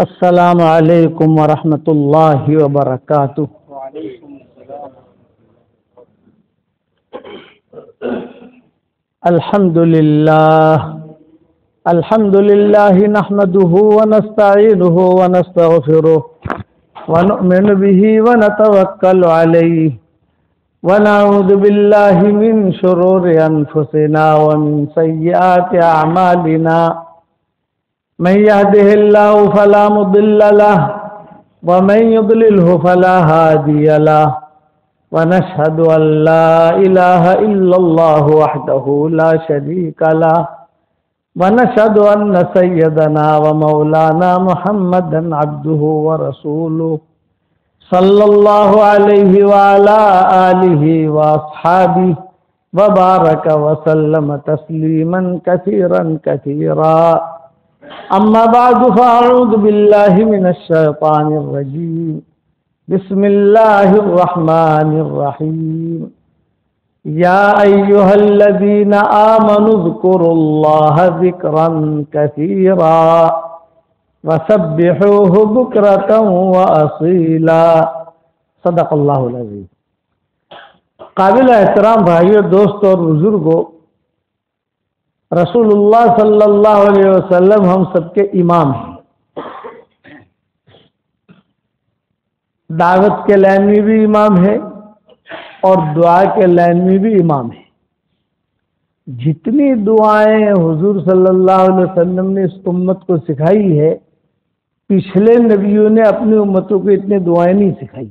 السلام علیکم ورحمۃ اللہ وبرکاتہ۔ وعلیکم السلام۔ الحمد للہ نحمده ونستعینه ونستغفره ونؤمن به ونتوکل علیہ ونعوذ باللہ من شرور انفسنا ومن سیئات اعمالنا، من يهده الله فلا مضل له ومن يضلله فلا هادي له، ونشهد أن لا إله إلا الله وحده لا شريك له، ونشهد أن سيدنا ومولانا محمدا عبده ورسوله صلى الله عليه وعلى آله وأصحابه وبارك وسلم تسليما كثيرا كثيرا، أما بعد فأعوذ بالله من الشيطان الرجيم، بسم الله الرحمن الرحيم، يا أيها الذين آمنوا اذكروا الله ذكرا كثيرا وسبحوه بكرة وأصيلا، صدق الله العظيم۔ قابل احترام بھائیو، دوستو اور بزرگوں، رسول اللہ صلی اللہ علیہ وسلم ہم سب کے امام ہیں۔ دعوت کے لائن میں بھی امام ہے اور دعا کے لائن میں بھی امام ہے۔ جتنی دعائیں حضور صلی اللہ علیہ وسلم نے اس امت کو سکھائی ہے، پچھلے نبیوں نے اپنی امتوں کو اتنی دعائیں نہیں سکھائی۔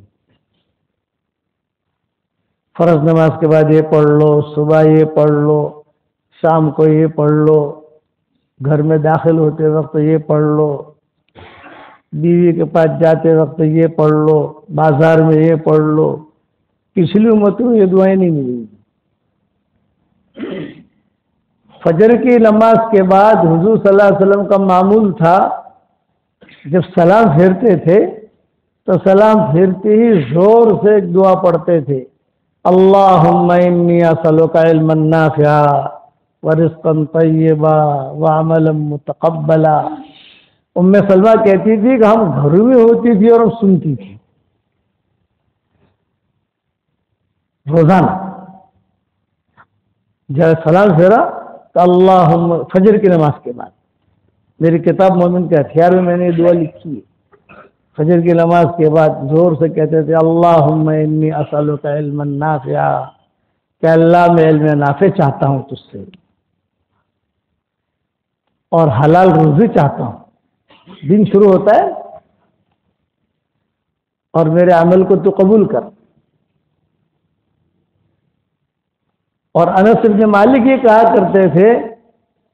فرض نماز کے بعد یہ پڑھ لو، صبح یہ پڑھ لو، شام کو یہ پڑھ لو، گھر میں داخل ہوتے وقت یہ پڑھ لو، بیوی کے پاس جاتے وقت یہ پڑھ لو، بازار میں یہ پڑھ لو۔ پچھلی امتوں میں یہ دعائیں نہیں ملی۔ فجر کی نماز کے بعد حضور صلی اللہ علیہ وسلم کا معمول تھا، جب سلام پھیرتے تھے تو سلام پھیرتے ہی زور سے ایک دعا پڑھتے تھے، اللہم انی اسألک علما نافعا ورزقا طیبا وعملا متقبلا۔ ام سلمہ کہتی تھی کہ ہم گھروں میں ہوتی تھی اور ہم سنتی تھی روزانہ جب سلام پھیرا تو اللہم، فجر کی نماز کے بعد، میری کتاب مومن کے ہتھیار میں نے یہ دعا لکھی ہے، فجر کی نماز کے بعد زور سے کہتے تھے، اللہم انی اسألک علما نافعا، کہ اللہ میں علم نافع چاہتا ہوں تجھ سے، اور حلال روزی چاہتا ہوں۔ دن شروع ہوتا ہے اور میرے عمل کو تو قبول کر۔ اور انس بن مالک یہ کہا کرتے تھے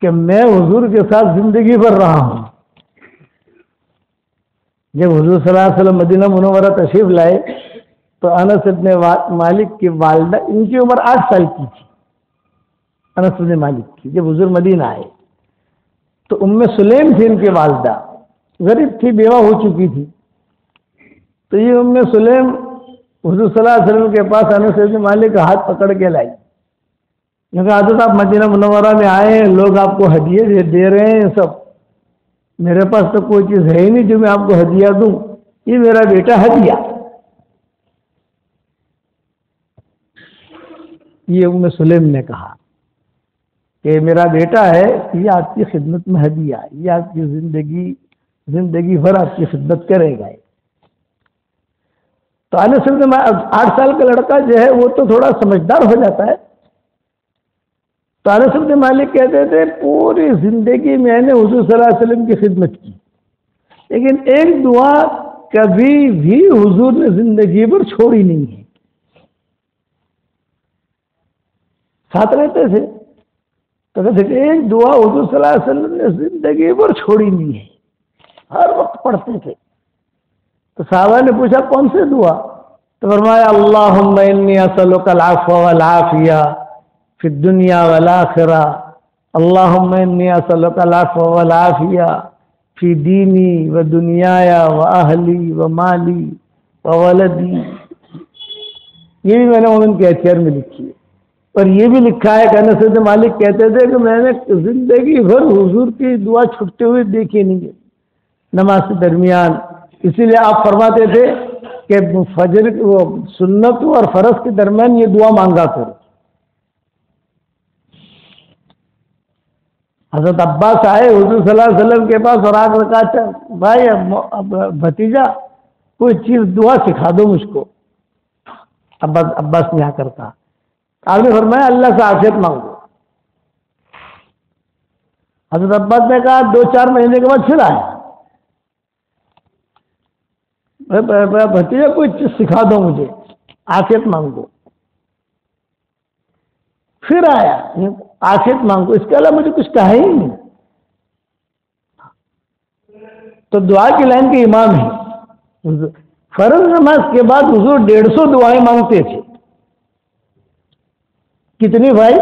کہ میں حضور کے ساتھ زندگی بھر رہا ہوں۔ جب حضور صلی اللہ علیہ وسلم مدینہ منورہ تشریف لائے تو انس بن مالک کی والدہ، ان کی عمر 8 سال کی تھی، انس بن مالک کی، جب حضور مدینہ آئے تو ام سلیم تھی ان کی والدہ، غریب تھی، بیوہ ہو چکی تھی۔ تو یہ ام سلیم حضور صلی اللہ علیہ وسلم کے پاس انس بن مالک کا ہاتھ پکڑ کے لائی۔ حضرت آپ مدینہ منورہ میں آئے ہیں، لوگ آپ کو ہدیے دے رہے ہیں سب، میرے پاس تو کوئی چیز ہے ہی نہیں جو میں آپ کو ہدیہ دوں، یہ میرا بیٹا ہدیہ۔ یہ ام سلیم نے کہا کہ میرا بیٹا ہے، یہ آپ کی خدمت میں ہدیہ، یہ آپ کی زندگی بھر آپ کی خدمت کرے گا۔ تو 8 سال کا لڑکا جو ہے وہ تو تھوڑا سمجھدار ہو جاتا ہے۔ تو انس بن مالک کہتے تھے پوری زندگی میں نے حضور صلی اللہ علیہ وسلم کی خدمت کی، لیکن ایک دعا کبھی بھی حضور نے زندگی پر چھوڑی نہیں ہے، ساتھ رہتے تھے۔ تو کہتے تھے ایک دعا حضور صلی اللہ علیہ وسلم نے زندگی پر چھوڑی نہیں ہے، ہر وقت پڑھتے تھے۔ تو صحابہ نے پوچھا کون سی دعا؟ تو فرمایا، اللہم انی اسألک العفو والعافیہ فی الدنیا والآخرہ، اللہم انی اسألک العفو والعافیہ فی دینی و دنیای و اہلی و مالی و ولدی۔ یہ بھی میں نے مومن کے ہتھیار میں لکھی ہے۔ اور یہ بھی لکھا ہے کہ انس بن مالک کہتے تھے کہ میں نے زندگی بھر حضور کی دعا چھٹتے ہوئے دیکھی نہیں ہے، نماز کے درمیان. اسی لیے آپ فرماتے تھے کہ فجر سنت اور فرض کے درمیان یہ دعا مانگا کرو. حضرت عباس آئے حضور صلی اللہ علیہ وسلم کے پاس اور آگ رکھا، بھائی بھتیجا کوئی چیز دعا سکھا دو مجھ کو. عباس نے کرتا، آپ نے فرمایا اللہ سے عافیت مانگو. حضرت عباس نے کہا 2-4 مہینے کے بعد پھر آیا، بھتیجا کوئی چیز سکھا دو مجھے، عافیت مانگو. پھر آیا، عافیت مانگو، اس کے علاوہ مجھے کچھ کہا ہی نہیں. تو دعا کی لائن کے امام ہیں. فرض نماز کے بعد حضور 150 دعائیں مانگتے تھے. کتنی بھائی؟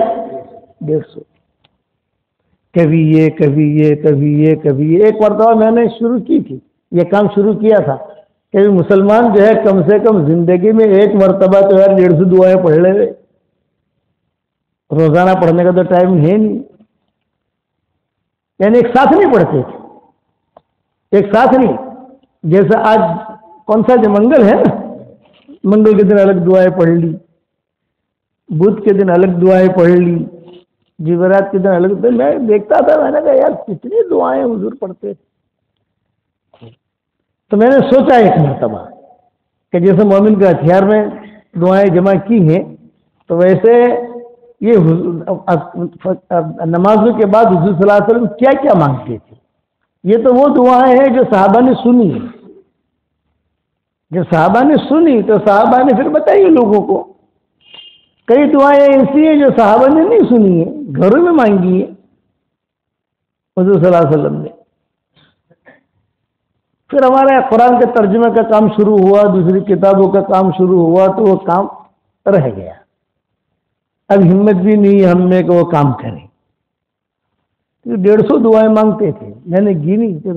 150. کبھی یہ کبھی یہ کبھی یہ کبھی یہ. ایک مرتبہ میں نے شروع کی تھی، یہ کام شروع کیا تھا کہ مسلمان جو ہے کم سے کم زندگی میں ایک مرتبہ تو یار 150 دعائیں پڑھ لے. روزانہ پڑھنے کا تو ٹائم ہے نہیں، یعنی ایک ساتھ نہیں پڑھتے تھے، ایک ساتھ نہیں. جیسے آج کون سا جو منگل ہے نا، منگل کے دن الگ دعائیں پڑھ لی، بدھ کے دن الگ دعائیں پڑھ لی، جمعرات کے دن الگ. میں دیکھتا تھا، میں نے کہا یار کتنی دعائیں حضور پڑھتے تھے. تو میں نے سوچا ایک مرتبہ کہ جیسے مومن کے ہتھیار میں دعائیں جمع کی ہیں، تو ویسے یہ نمازوں کے بعد حضور صلی اللہ علیہ وسلم کیا کیا مانگتے تھے. یہ تو وہ دعائیں ہیں جو صحابہ نے سنی ہیں. جب صحابہ نے سنی تو صحابہ نے پھر بتائی لوگوں کو. کئی دعائیں ایسی ہیں جو صحابہ نے نہیں سنی ہیں، گھروں میں مانگی ہیں حضور صلی اللہ علیہ وسلم نے. پھر ہمارے قرآن کے ترجمے کا کام شروع ہوا، دوسری کتابوں کا کام شروع ہوا، تو وہ کام رہ گیا. اب ہمت بھی نہیں ہم میں کہ وہ کام کریں. 150 دعائیں مانگتے تھے. میں نے گنی کہ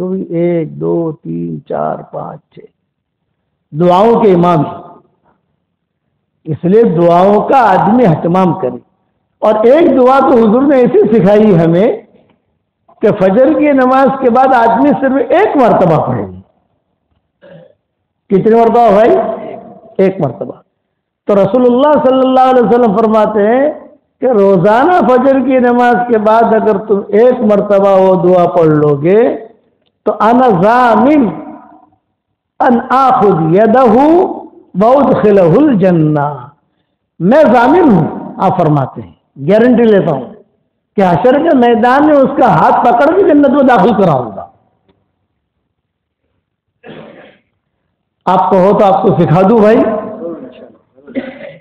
1 2 3 4 5 6 دعاؤں کے امام ہیں. اس لیے دعاؤں کا آدمی اہتمام کرے. اور ایک دعا تو حضور نے ایسی سکھائی ہمیں کہ فجر کی نماز کے بعد آدمی صرف 1 مرتبہ پڑھے. کتنے مرتبہ بھائی؟ 1 مرتبہ. تو رسول اللہ صلی اللہ علیہ وسلم فرماتے ہیں کہ روزانہ فجر کی نماز کے بعد اگر تم 1 مرتبہ وہ دعا پڑھ لو گے تو انا ضامن ان آخذ یدہ وادخلہ الجنہ، میں ضامن ہوں، آپ فرماتے ہیں گارنٹی لیتا ہوں کہ حشر کے میدان میں اس کا ہاتھ پکڑ کے جنت میں داخل کراؤں گا. آپ کو ہو تو آپ کو سکھا دوں بھائی.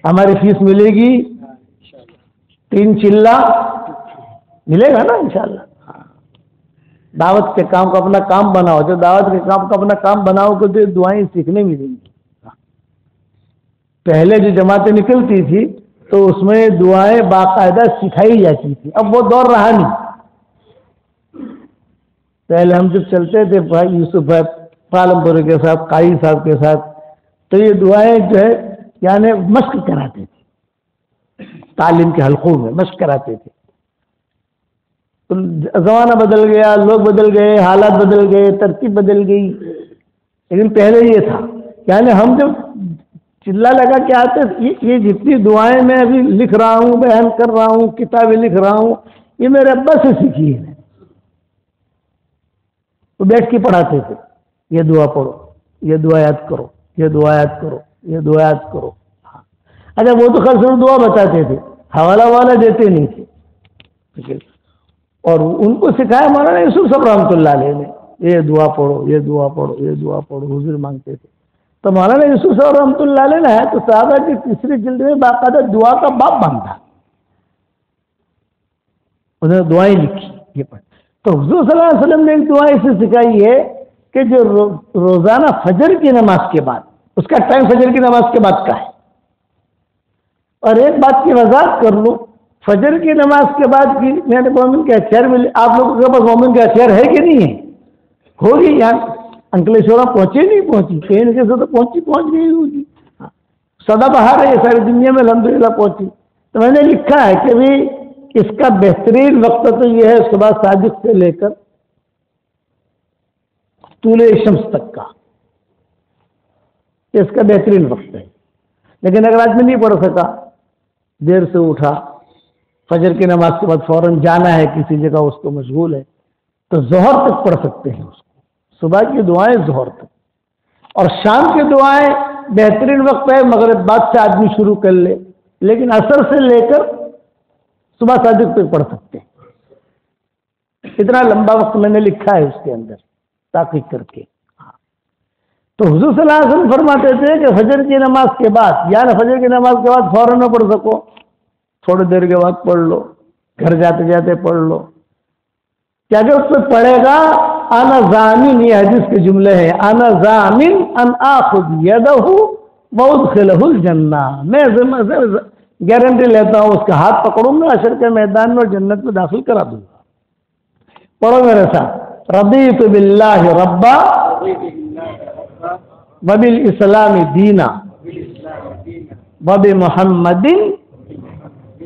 ہماری فیس ملے گی 3 چلہ ملے گا نا انشاءاللہ. دعوت کے کام کو اپنا کام بناؤ. جو دعوت کے کام کو اپنا کام بناؤ کو تو دعائیں سیکھنے ملیں گی. پہلے جو جماعتیں نکلتی تھی تو اس میں دعائیں باقاعدہ سکھائی جاتی تھی. اب وہ دور رہا نہیں. پہلے ہم جب چلتے تھے بھائی یوسف بھائی پالم پورے کے ساتھ، قائی صاحب کے ساتھ، تو یہ دعائیں جو ہے یعنی مشق کراتے تھے، تعلیم کے حلقوں میں مشق کراتے تھے. تو زمانہ بدل گیا، لوگ بدل گئے، حالات بدل گئے، ترتیب بدل گئی. لیکن پہلے یہ تھا یعنی ہم جب چلا لگا کے آتے، یہ جتنی دعائیں میں ابھی لکھ رہا ہوں، بیان کر رہا ہوں، کتابیں لکھ رہا ہوں، یہ میرے ابا سے سیکھی ہے. وہ بیٹھ کے پڑھاتے تھے، یہ دعا پڑھو، یہ دعا یاد کرو، یہ دعا یاد کرو، یہ دعا یاد کرو. اچھا وہ تو خیر صرف دعا بتاتے تھے، حوالہ والا دیتے نہیں تھے. اور ان کو سکھایا مولانا یوسف صاحب رحمۃ اللہ علیہ نے، یہ دعا پڑھو، یہ دعا پڑھو، یہ دعا پڑھو. حضور مانگتے تھے. تو مولانا یوسف صاحب رحمۃ اللہ علیہ نے ہے تو صحابہ کی 3ری جلد میں باقاعدہ دعا کا باب باندھا، انہوں نے دعائیں لکھی. یہ پڑھ تو حضور صلی اللہ علیہ وسلم نے ایک دعا ایسی سکھائی ہے کہ جو روزانہ فجر کی نماز کے بعد، اس کا ٹائم فجر کی نماز کے بعد کا ہے. اور ایک بات کی وضاحت کر لوں، فجر کی نماز کے بعد کی میں نے مومن کے ہتھیار ملے. آپ لوگوں کے پاس مومن کے ہتھیار ہے کہ نہیں ہے؟ ہوگی. یہاں انکلیشورا پہنچے نہیں پہنچی، کہیں کے سے تو پہنچ گئی ہوگی. سدا بہار ہے یہ ساری دنیا میں الحمدللہ پہنچی. تو میں نے لکھا ہے کہ بھی اس کا بہترین وقت تو یہ ہے صبح صادق سے لے کر طول شمس تک کا اس کا بہترین وقت ہے. لیکن اگر آدمی نہیں پڑھ سکا، دیر سے اٹھا، فجر کی نماز کے بعد فوراً جانا ہے کسی جگہ، اس کو مشغول ہے، تو ظہر تک پڑھ سکتے ہیں اس کو. صبح کی دعائیں ظہر تک، اور شام کی دعائیں بہترین وقت ہے مغرب بعد سے آدمی شروع کر لے، لیکن عصر سے لے کر صبح صادق تک پڑھ سکتے ہیں. اتنا لمبا وقت میں نے لکھا ہے اس کے اندر تحقیق کر کے. تو حضور صلی اللہ علیہ وسلم فرماتے تھے کہ فجر کی نماز کے بعد، یعنی فجر کی نماز کے بعد فوراً نہ پڑھ سکو، تھوڑی دیر کے بعد پڑھ لو، گھر جاتے جاتے پڑھ لو. کیا کہ اس پہ پڑھے گا انا ضامن، یہ حدیث کے جملے ہیں، انا ضامن ان آخذ یدہ وادخلہ الجنہ، میں گارنٹی لیتا ہوں اس کا ہاتھ پکڑوں گا، حشر کے میدان میں جنت میں داخل کرا دوں گا. پڑھو میرے ساتھ، رضیت باللہ ربا وبالاسلام دینا وبمحمد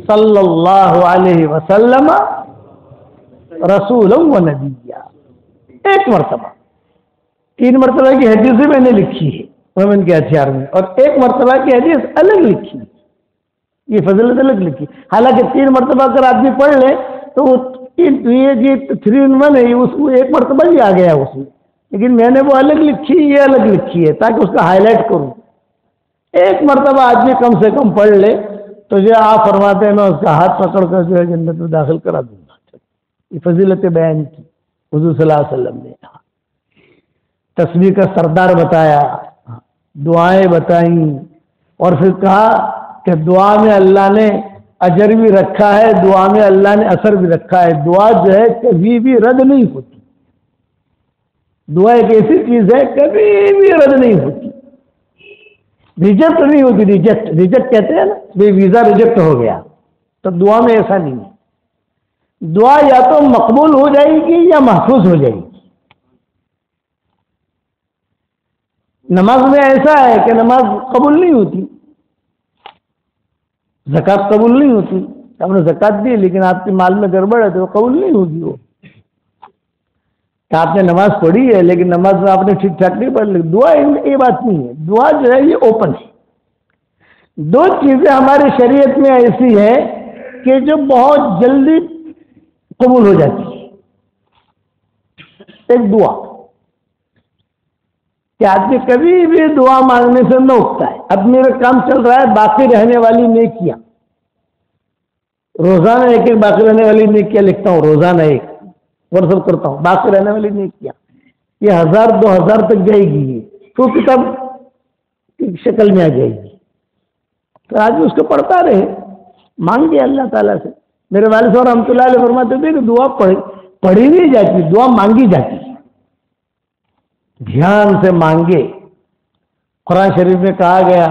صلی اللہ علیہ وسلم رسولا و نبیا. ایک مرتبہ، 3 مرتبہ کی حدیث میں نے لکھی ہے مومن کے ہتھیار میں، اور 1 مرتبہ کی حدیث الگ لکھی، یہ فضیلت الگ لکھی. حالانکہ 3 مرتبہ اگر آدمی پڑھ لے تو یہ 3 in 1 ہے، اس کو 1 مرتبہ ہی آ گیا اس میں، لیکن میں نے وہ الگ لکھی، یہ الگ لکھی ہے تاکہ اس کا ہائی لائٹ کروں. 1 مرتبہ آدمی کم سے کم پڑھ لے تو جو آپ فرماتے ہیں میں اس کا ہاتھ پکڑ کر جو ہے جنت میں داخل کرا دوں گا. یہ فضیلت بیان کی حضور صلی اللہ علیہ وسلم نے. تسبیح کا سردار بتایا، دعائیں بتائیں، اور پھر کہا کہ دعا میں اللہ نے اجر بھی رکھا ہے، دعا میں اللہ نے اثر بھی رکھا ہے. دعا جو ہے کبھی بھی رد نہیں ہوتی. دعا ایک ایسی چیز ہے کبھی بھی رد نہیں ہوتی، ریجیکٹ نہیں ہوتی. ریجیکٹ کہتے ہیں نا، ویزا ریجیکٹ ہو گیا، تو دعا میں ایسا نہیں ہے. دعا یا تو مقبول ہو جائے گی یا محفوظ ہو جائے گی. نماز میں ایسا ہے کہ نماز قبول نہیں ہوتی، زکوٰۃ قبول نہیں ہوتی. آپ نے زکوٰۃ دی لیکن آپ کے مال میں گڑبڑ ہے تو وہ قبول نہیں ہوگی. وہ کہ آپ نے نماز پڑھی ہے لیکن نماز میں آپ نے ٹھیک ٹھاک نہیں پڑھ لی. دعا یہ بات نہیں ہے. دعا جو ہے یہ اوپن ہے. 2 چیزیں ہماری شریعت میں ایسی ہے کہ جو بہت جلدی قبول ہو جاتی ہے. ایک دعا کہ آدمی کبھی بھی دعا مانگنے سے نہ اٹھتا ہے. اب میرا کام چل رہا ہے باقی رہنے والی نیکیاں، روزانہ ایک باقی رہنے والی نیکیاں لکھتا ہوں، روزانہ ایک ورثہ کرتا ہوں. باقی رہنے والی نیکیاں یہ 1000-2000 تک جائے گی، تو کتاب کی شکل میں آ جائے گی. تو آدمی اس کو پڑھتا رہے، مانگے اللہ تعالیٰ سے. میرے والد صاحب رحمۃ اللہ علیہ فرماتے تھے کہ دعا پڑھی نہیں جاتی، دعا مانگی جاتی. دھیان سے مانگے. قرآن شریف میں کہا گیا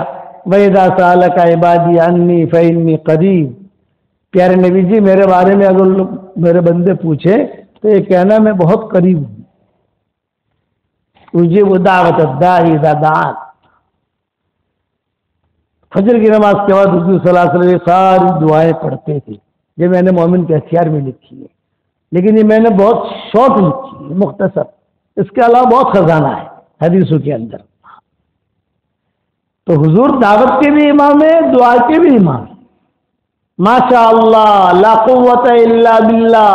وَإِذَا سَأَلَكَ عِبَادِي عَنِّي فَإِنِّي قَرِيبٌ. پیارے نبی جی میرے بارے میں اگر میرے بندے پوچھے تو یہ کہنا میں بہت قریب ہوں. اجیب دعوت الداعی اذا دعان. فجر کی نماز کے بعد حضور صلی اللہ علیہ وسلم ساری دعائیں پڑھتے تھے. یہ میں نے مومن کے ہتھیار میں لکھی ہے، لیکن یہ میں نے بہت شارٹ لکھی ہے، مختصر. اس کے علاوہ بہت خزانہ ہے حدیثوں کے اندر. تو حضور دعوت کے بھی امام ہے، دعا کے بھی امام ہے. ماشاء اللہ لا قوت الا باللہ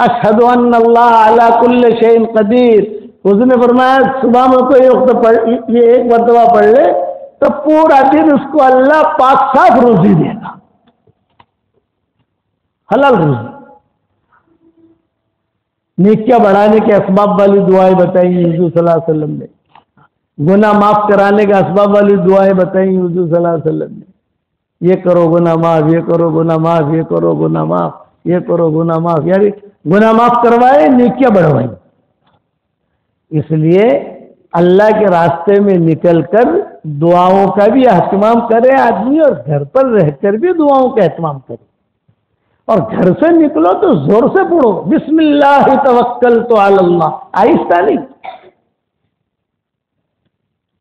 اشہد ان اللہ علی کل شیء قدیر. حضور نے فرمایا صبح میں کوئی وقت یہ 1 مرتبہ پڑھ لے تو پورا دن اس کو اللہ پاک صاف روزی دے گا، حلال روزی. نیکیاں بڑھانے کے اسباب والی دعائیں بتائیں حضور صلی اللہ علیہ وسلم نے. گناہ معاف کرانے کے اسباب والی دعائیں بتائیں حضور صلی اللہ علیہ وسلم نے. یہ کرو گناہ معاف، یہ کرو گناہ معاف، یہ کرو گناہ معاف، یہ کرو گناہ معاف. یعنی گناہ معاف کروائے، نیکیاں بڑھوائیں. اس لیے اللہ کے راستے میں نکل کر دعاؤں کا بھی اہتمام کرے آدمی، اور گھر پر رہ کر بھی دعاؤں کا اہتمام کرے. اور گھر سے نکلو تو زور سے پڑھو بسم اللہ توکلت علی اللہ، آہستہ نہیں.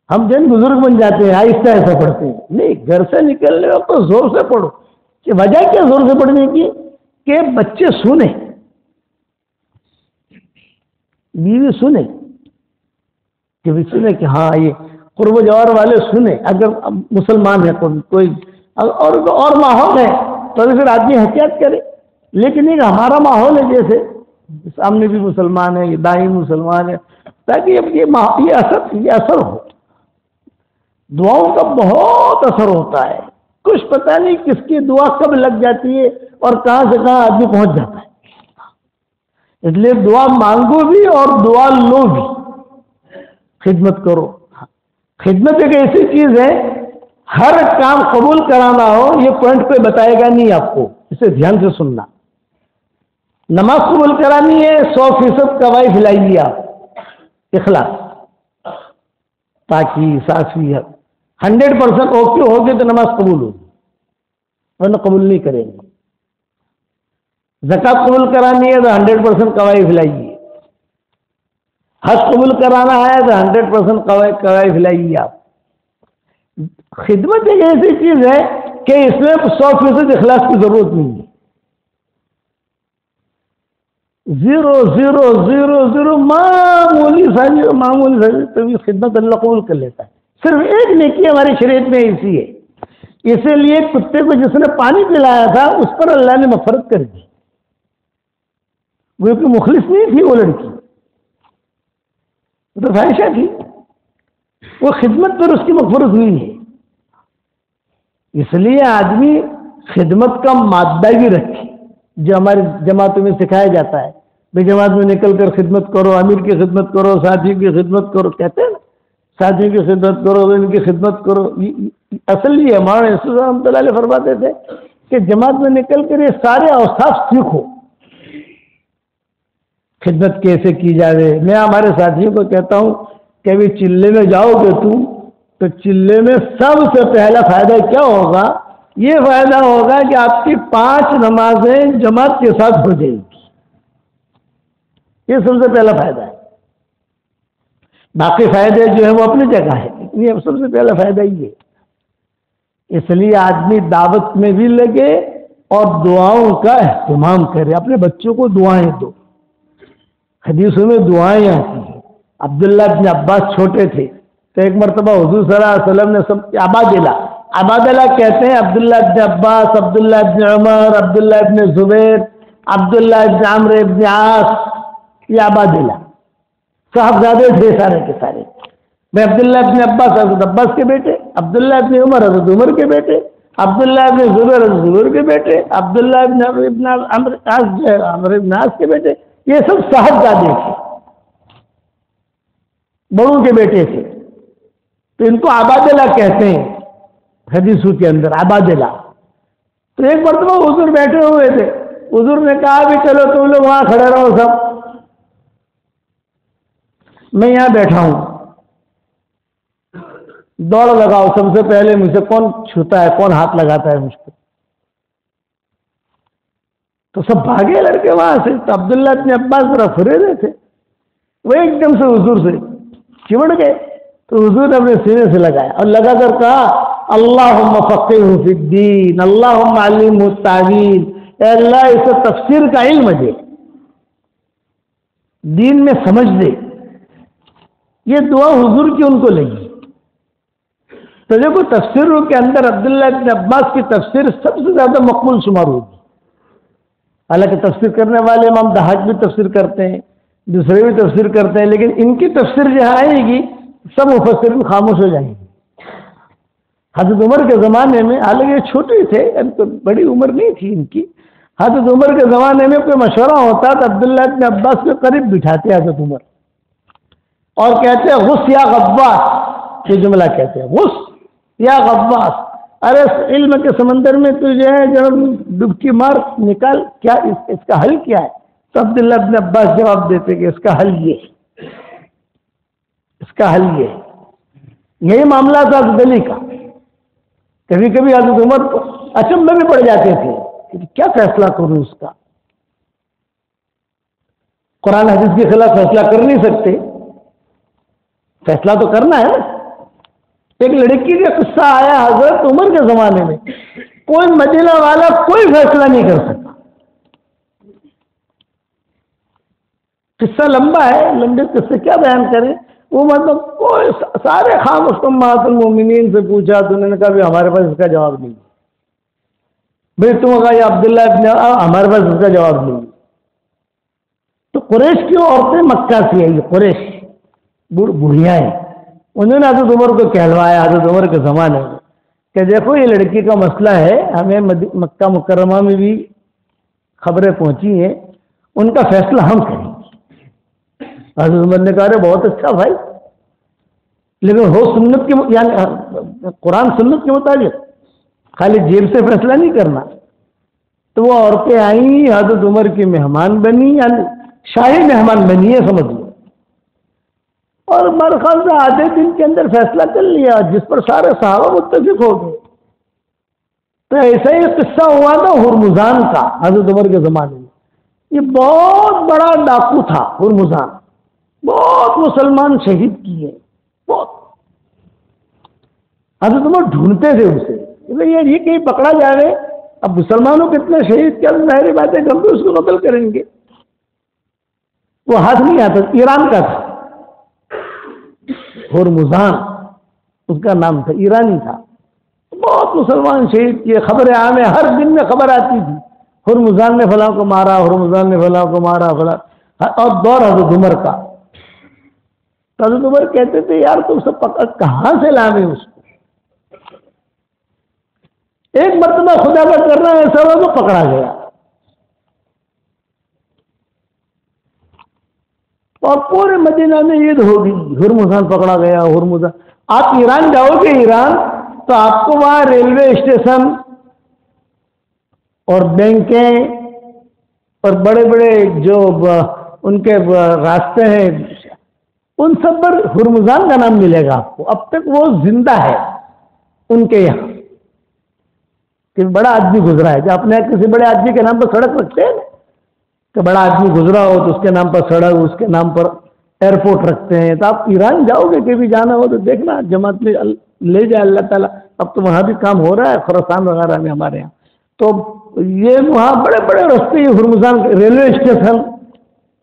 ہم جن بزرگ بن جاتے ہیں آہستہ ایسا پڑھتے ہیں، نہیں، گھر سے نکلنے ہو تو زور سے پڑھو. کہ وجہ کیا زور سے پڑھنے کی؟ کہ بچے سنیں، بیوی سنیں، کہ بھی سنے کہ ہاں یہ قرب و جوار والے سنے، اگر مسلمان ہے کوئی اور ماحول ہے تو پھر آدمی احتیاط کرے، لیکن ایک ہمارا ماحول ہے جیسے سامنے بھی مسلمان ہے، یہ دائیں مسلمان ہے، تاکہ یہ اثر ہو۔ دعاؤں کا بہت اثر ہوتا ہے، کچھ پتہ نہیں کس کی دعا کب لگ جاتی ہے اور کہاں سے کہاں آدمی پہنچ جاتا ہے۔ اس لیے دعا مانگو بھی اور دعا لو بھی، خدمت کرو۔ خدمت ایک ایسی چیز ہے، ہر کام قبول کرانا ہو یہ پوائنٹ پہ بتائے گا نہیں آپ کو، اسے دھیان سے سننا۔ نماز قبول کرانی ہے 100% گواہی دلائیے آپ، اخلاص، تاکہ صافی 100% اوکے ہوگی تو نماز قبول ہوگی، ورنہ قبول نہیں کریں گے۔ زکات قبول کرانی ہے تو 100% گواہی دلائیے، حج قبول کرانا ہے تو 100% گواہی دلائیے آپ۔ خدمت ایک ایسی چیز ہے کہ اس میں 100% اخلاص کی ضرورت نہیں ہے۔ 0 معمولی ساری تو خدمت اللہ قبول کر لیتا ہے۔ صرف ایک نیکی ہماری شریعت میں ایسی ہے، اسی لیے کتے کو جس نے پانی پلایا تھا اس پر اللہ نے مغفرت کر دی، وہ کوئی مخلص نہیں تھی، وہ لڑکی تو فاحشہ تھی، وہ خدمت پر اس کی مغفرت ہوئی ہے۔ اس لیے آدمی خدمت کا مادہ بھی رکھے، جو ہماری جماعتوں میں سکھایا جاتا ہے، بھائی جماعت میں نکل کر خدمت کرو، امیر کی خدمت کرو، ساتھیوں کی خدمت کرو، کہتے ہیں نا ساتھیوں کی خدمت کرو، ان کی خدمت کرو۔ اصل یہ ہمارے رحمۃ اللہ علیہ فرماتے تھے کہ جماعت میں نکل کر یہ سارے اوصاف سیکھو، خدمت کیسے کی جائے۔ میں ہمارے ساتھیوں کو کہتا ہوں کہ ابھی چلے میں جاؤ گے تم تو چلے میں سب سے پہلا فائدہ کیا ہوگا؟ یہ فائدہ ہوگا کہ آپ کی 5 نمازیں جماعت کے ساتھ ہو جائیں گی، یہ سب سے پہلا فائدہ ہے۔ باقی فائدے جو ہیں وہ اپنی جگہ ہے، یہ سب سے پہلا فائدہ ہی ہے۔ اس لیے آدمی دعوت میں بھی لگے اور دعاؤں کا اہتمام کرے، اپنے بچوں کو دعائیں دو۔ حدیثوں میں دعائیں آتی ہیں۔ عبداللہ بن عباس چھوٹے تھے تو ایک مرتبہ حضور صلی اللہ علیہ وسلم نے سب عبادلہ کہتے ہیں، عبداللہ بن عباس، عبداللہ بن عمر، عبداللہ بن زبیر، عبداللہ بن عمرو بن عاص، یہ عبادلہ صاحبزادے تھے سارے کے سارے۔ میں عبداللہ بن عباس حضرت عباس کے بیٹے، عبداللہ بن عمر حضرت عمر کے بیٹے، عبداللہ بن زبیر حضرت زبیر کے بیٹے، عبداللہ بن عمرو بن عاص کے بیٹے، یہ سب صاحبزادے تھے، بڑوں کے بیٹے تھے، تو ان کو عبادلہ کہتے ہیں حدیثوں کے اندر، عبادلہ۔ تو ایک مرتبہ حضور بیٹھے ہوئے تھے، حضور نے کہا بھی چلو تم لوگ وہاں کھڑے رہو، سب میں یہاں بیٹھا ہوں، دوڑ لگاؤ، سب سے پہلے مجھ سے کون چھوتا ہے، کون ہاتھ لگاتا ہے مجھ کو۔ تو سب بھاگے لڑکے وہاں سے، تو عبداللہ بن عباس ذرا پھرے رہے تھے، وہ ایک دم سے حضور سے چمڑ گئے، تو حضور نے اپنے سینے سے لگایا اور لگا کر کہا اللہم فقہہ فی الدین، اللہم علمہ التاویل، اے اللہ اسے تفسیر کا علم دے، دین میں سمجھ دے۔ یہ دعا حضور کی ان کو لگی۔ تو دیکھو تفسیروں کے اندر عبداللہ بن عباس کی تفسیر سب سے زیادہ مقبول شمار ہوگی، حالانکہ تفسیر کرنے والے امام ضحاک بھی تفسیر کرتے ہیں، دوسرے بھی تفسیر کرتے ہیں، لیکن ان کی تفسیر جہاں آئے گی سب مفسرین خاموش ہو جائیں گے۔ حضرت عمر کے زمانے میں، حالانکہ یہ چھوٹے تھے، بڑی عمر نہیں تھی ان کی، حضرت عمر کے زمانے میں کوئی مشورہ ہوتا تو عبداللہ بن عباس کے قریب بٹھاتے حضرت عمر اور کہتے ہیں غص یا غواص، یہ جملہ کہتے ہیں، غص یا غواص، ارے علم کے سمندر میں تجھے ڈبکی مار نکال، کیا اس کا حل کیا ہے؟ تو عبداللہ بن عباس جواب دیتے کہ اس کا حل یہ ہے، اس کا حل یہ ہے۔ یہی معاملہ تھا حضرت علی کا، کبھی کبھی حضرت عمر اچنبھے میں پڑ جاتے تھے کہ کیا فیصلہ کروں اس کا، قرآن حدیث کے خلاف فیصلہ کر نہیں سکتے، فیصلہ تو کرنا ہے نا۔ ایک لڑکی کا قصہ آیا حضرت عمر کے زمانے میں، کوئی مدینہ والا کوئی فیصلہ نہیں کر سکتا، قصہ لمبا ہے، لمبے قصے کیا بیان کریں، وہ مطلب کوئی سارے خاموش امہات المومنین سے پوچھا تو انہوں نے کہا بھی ہمارے پاس اس کا جواب نہیں. بھائی تم کہا یا عبداللہ ابن ہمارے پاس اس کا جواب نہیں. تو قریش کی عورتیں مکہ سے آئی, قریش بڑھیا ہیں, انہوں نے حضرت عمر کو کہلوایا حضرت عمر کے زمانے میں کہ دیکھو یہ لڑکی کا مسئلہ ہے, ہمیں مکہ مکرمہ میں بھی خبریں پہنچی ہیں, ان کا فیصلہ ہم کریں گے. حضرت عمر نے کہا بہت اچھا بھائی, لیکن ہو سنت کے یعنی قرآن سنت کے مطابق, خالی جیب سے فیصلہ نہیں کرنا. تو وہ عورتیں آئیں, حضرت عمر کی مہمان بنی, یعنی شاہی مہمان بنی ہے سمجھ لو, اور میرے خیال سے آدھے دن کے اندر فیصلہ کر لیا جس پر سارے صحابہ متفق ہو گئے. تو ایسا ہی قصہ ہوا تھا ہرمزان کا حضرت عمر کے زمانے میں. یہ بہت بڑا ڈاکو تھا ہرمزان, بہت مسلمان شہید کیے, بہت. حضرت عمر ڈھونڈتے تھے اسے, یہ کہیں پکڑا جائے. اب مسلمانوں کتنے شہید کیا, ظاہری باتیں ہم بھی اس کو قتل کریں گے. وہ ہاتھ نہیں آتا, ایران کا تھا ہرمزان اس کا نام تھا, ایرانی تھا. بہت مسلمان شہید کیے, خبریں عام ہر دن میں خبر آتی تھی ہرمزان نے فلاں کو مارا, ہرمزان نے فلاں کو مارا, فلاں. اور دور حضرت عمر کا. حضرت عمر کہتے تھے یار تم سب کہاں سے لائے اس کو. ایک مرتبہ خدا کا کرنا ایسا ہوا تو پکڑا گیا, اور پورے مدینہ میں عید ہوگی, ہرمزان پکڑا گیا. ہرمزان آپ ایران جاؤ گے, ایران تو آپ کو وہاں ریلوے اسٹیشن اور بینکیں اور بڑے بڑے جو ان کے راستے ہیں ان سب پر ہرمزان کا نام ملے گا آپ کو. اب تک وہ زندہ ہے ان کے یہاں, کہ بڑا آدمی گزرا ہے. جو اپنے کسی بڑے آدمی کے نام پر سڑک رکھتے ہیں کہ بڑا آدمی گزرا ہو تو اس کے نام پر سڑک, اس کے نام پر ایئرپورٹ رکھتے ہیں. تو آپ ایران جاؤ گے کبھی جانا ہو تو دیکھنا جماعت میں لے جائے اللہ تعالیٰ. اب تو وہاں بھی کام ہو رہا ہے خراسان وغیرہ میں ہمارے یہاں. تو یہ وہاں بڑے بڑے رستے ہرمزان ریلوے اسٹیشن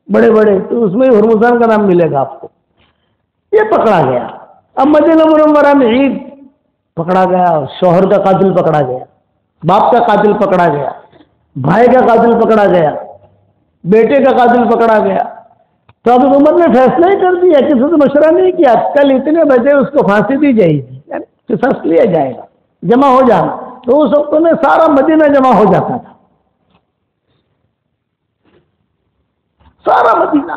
بڑے بڑے, تو اس میں ہرمزان کا نام ملے گا آپ کو. یہ پکڑا گیا. اب مدینہ منورہ میں عید پکڑا گیا, شوہر کا قاتل پکڑا گیا, باپ کا قاتل پکڑا گیا, بھائی کا قاتل پکڑا گیا, بیٹے کا قاتل پکڑا گیا. تو اب عمر نے فیصلہ ہی کر دیا, کسی سے مشورہ نہیں کیا, کل اتنے بجے اس کو پھانسی دی جائے گی, یعنی قصاص لیا جائے گا, جمع ہو جانا. تو اس وقت میں سارا مدینہ جمع ہو جاتا تھا, سارا مدینہ.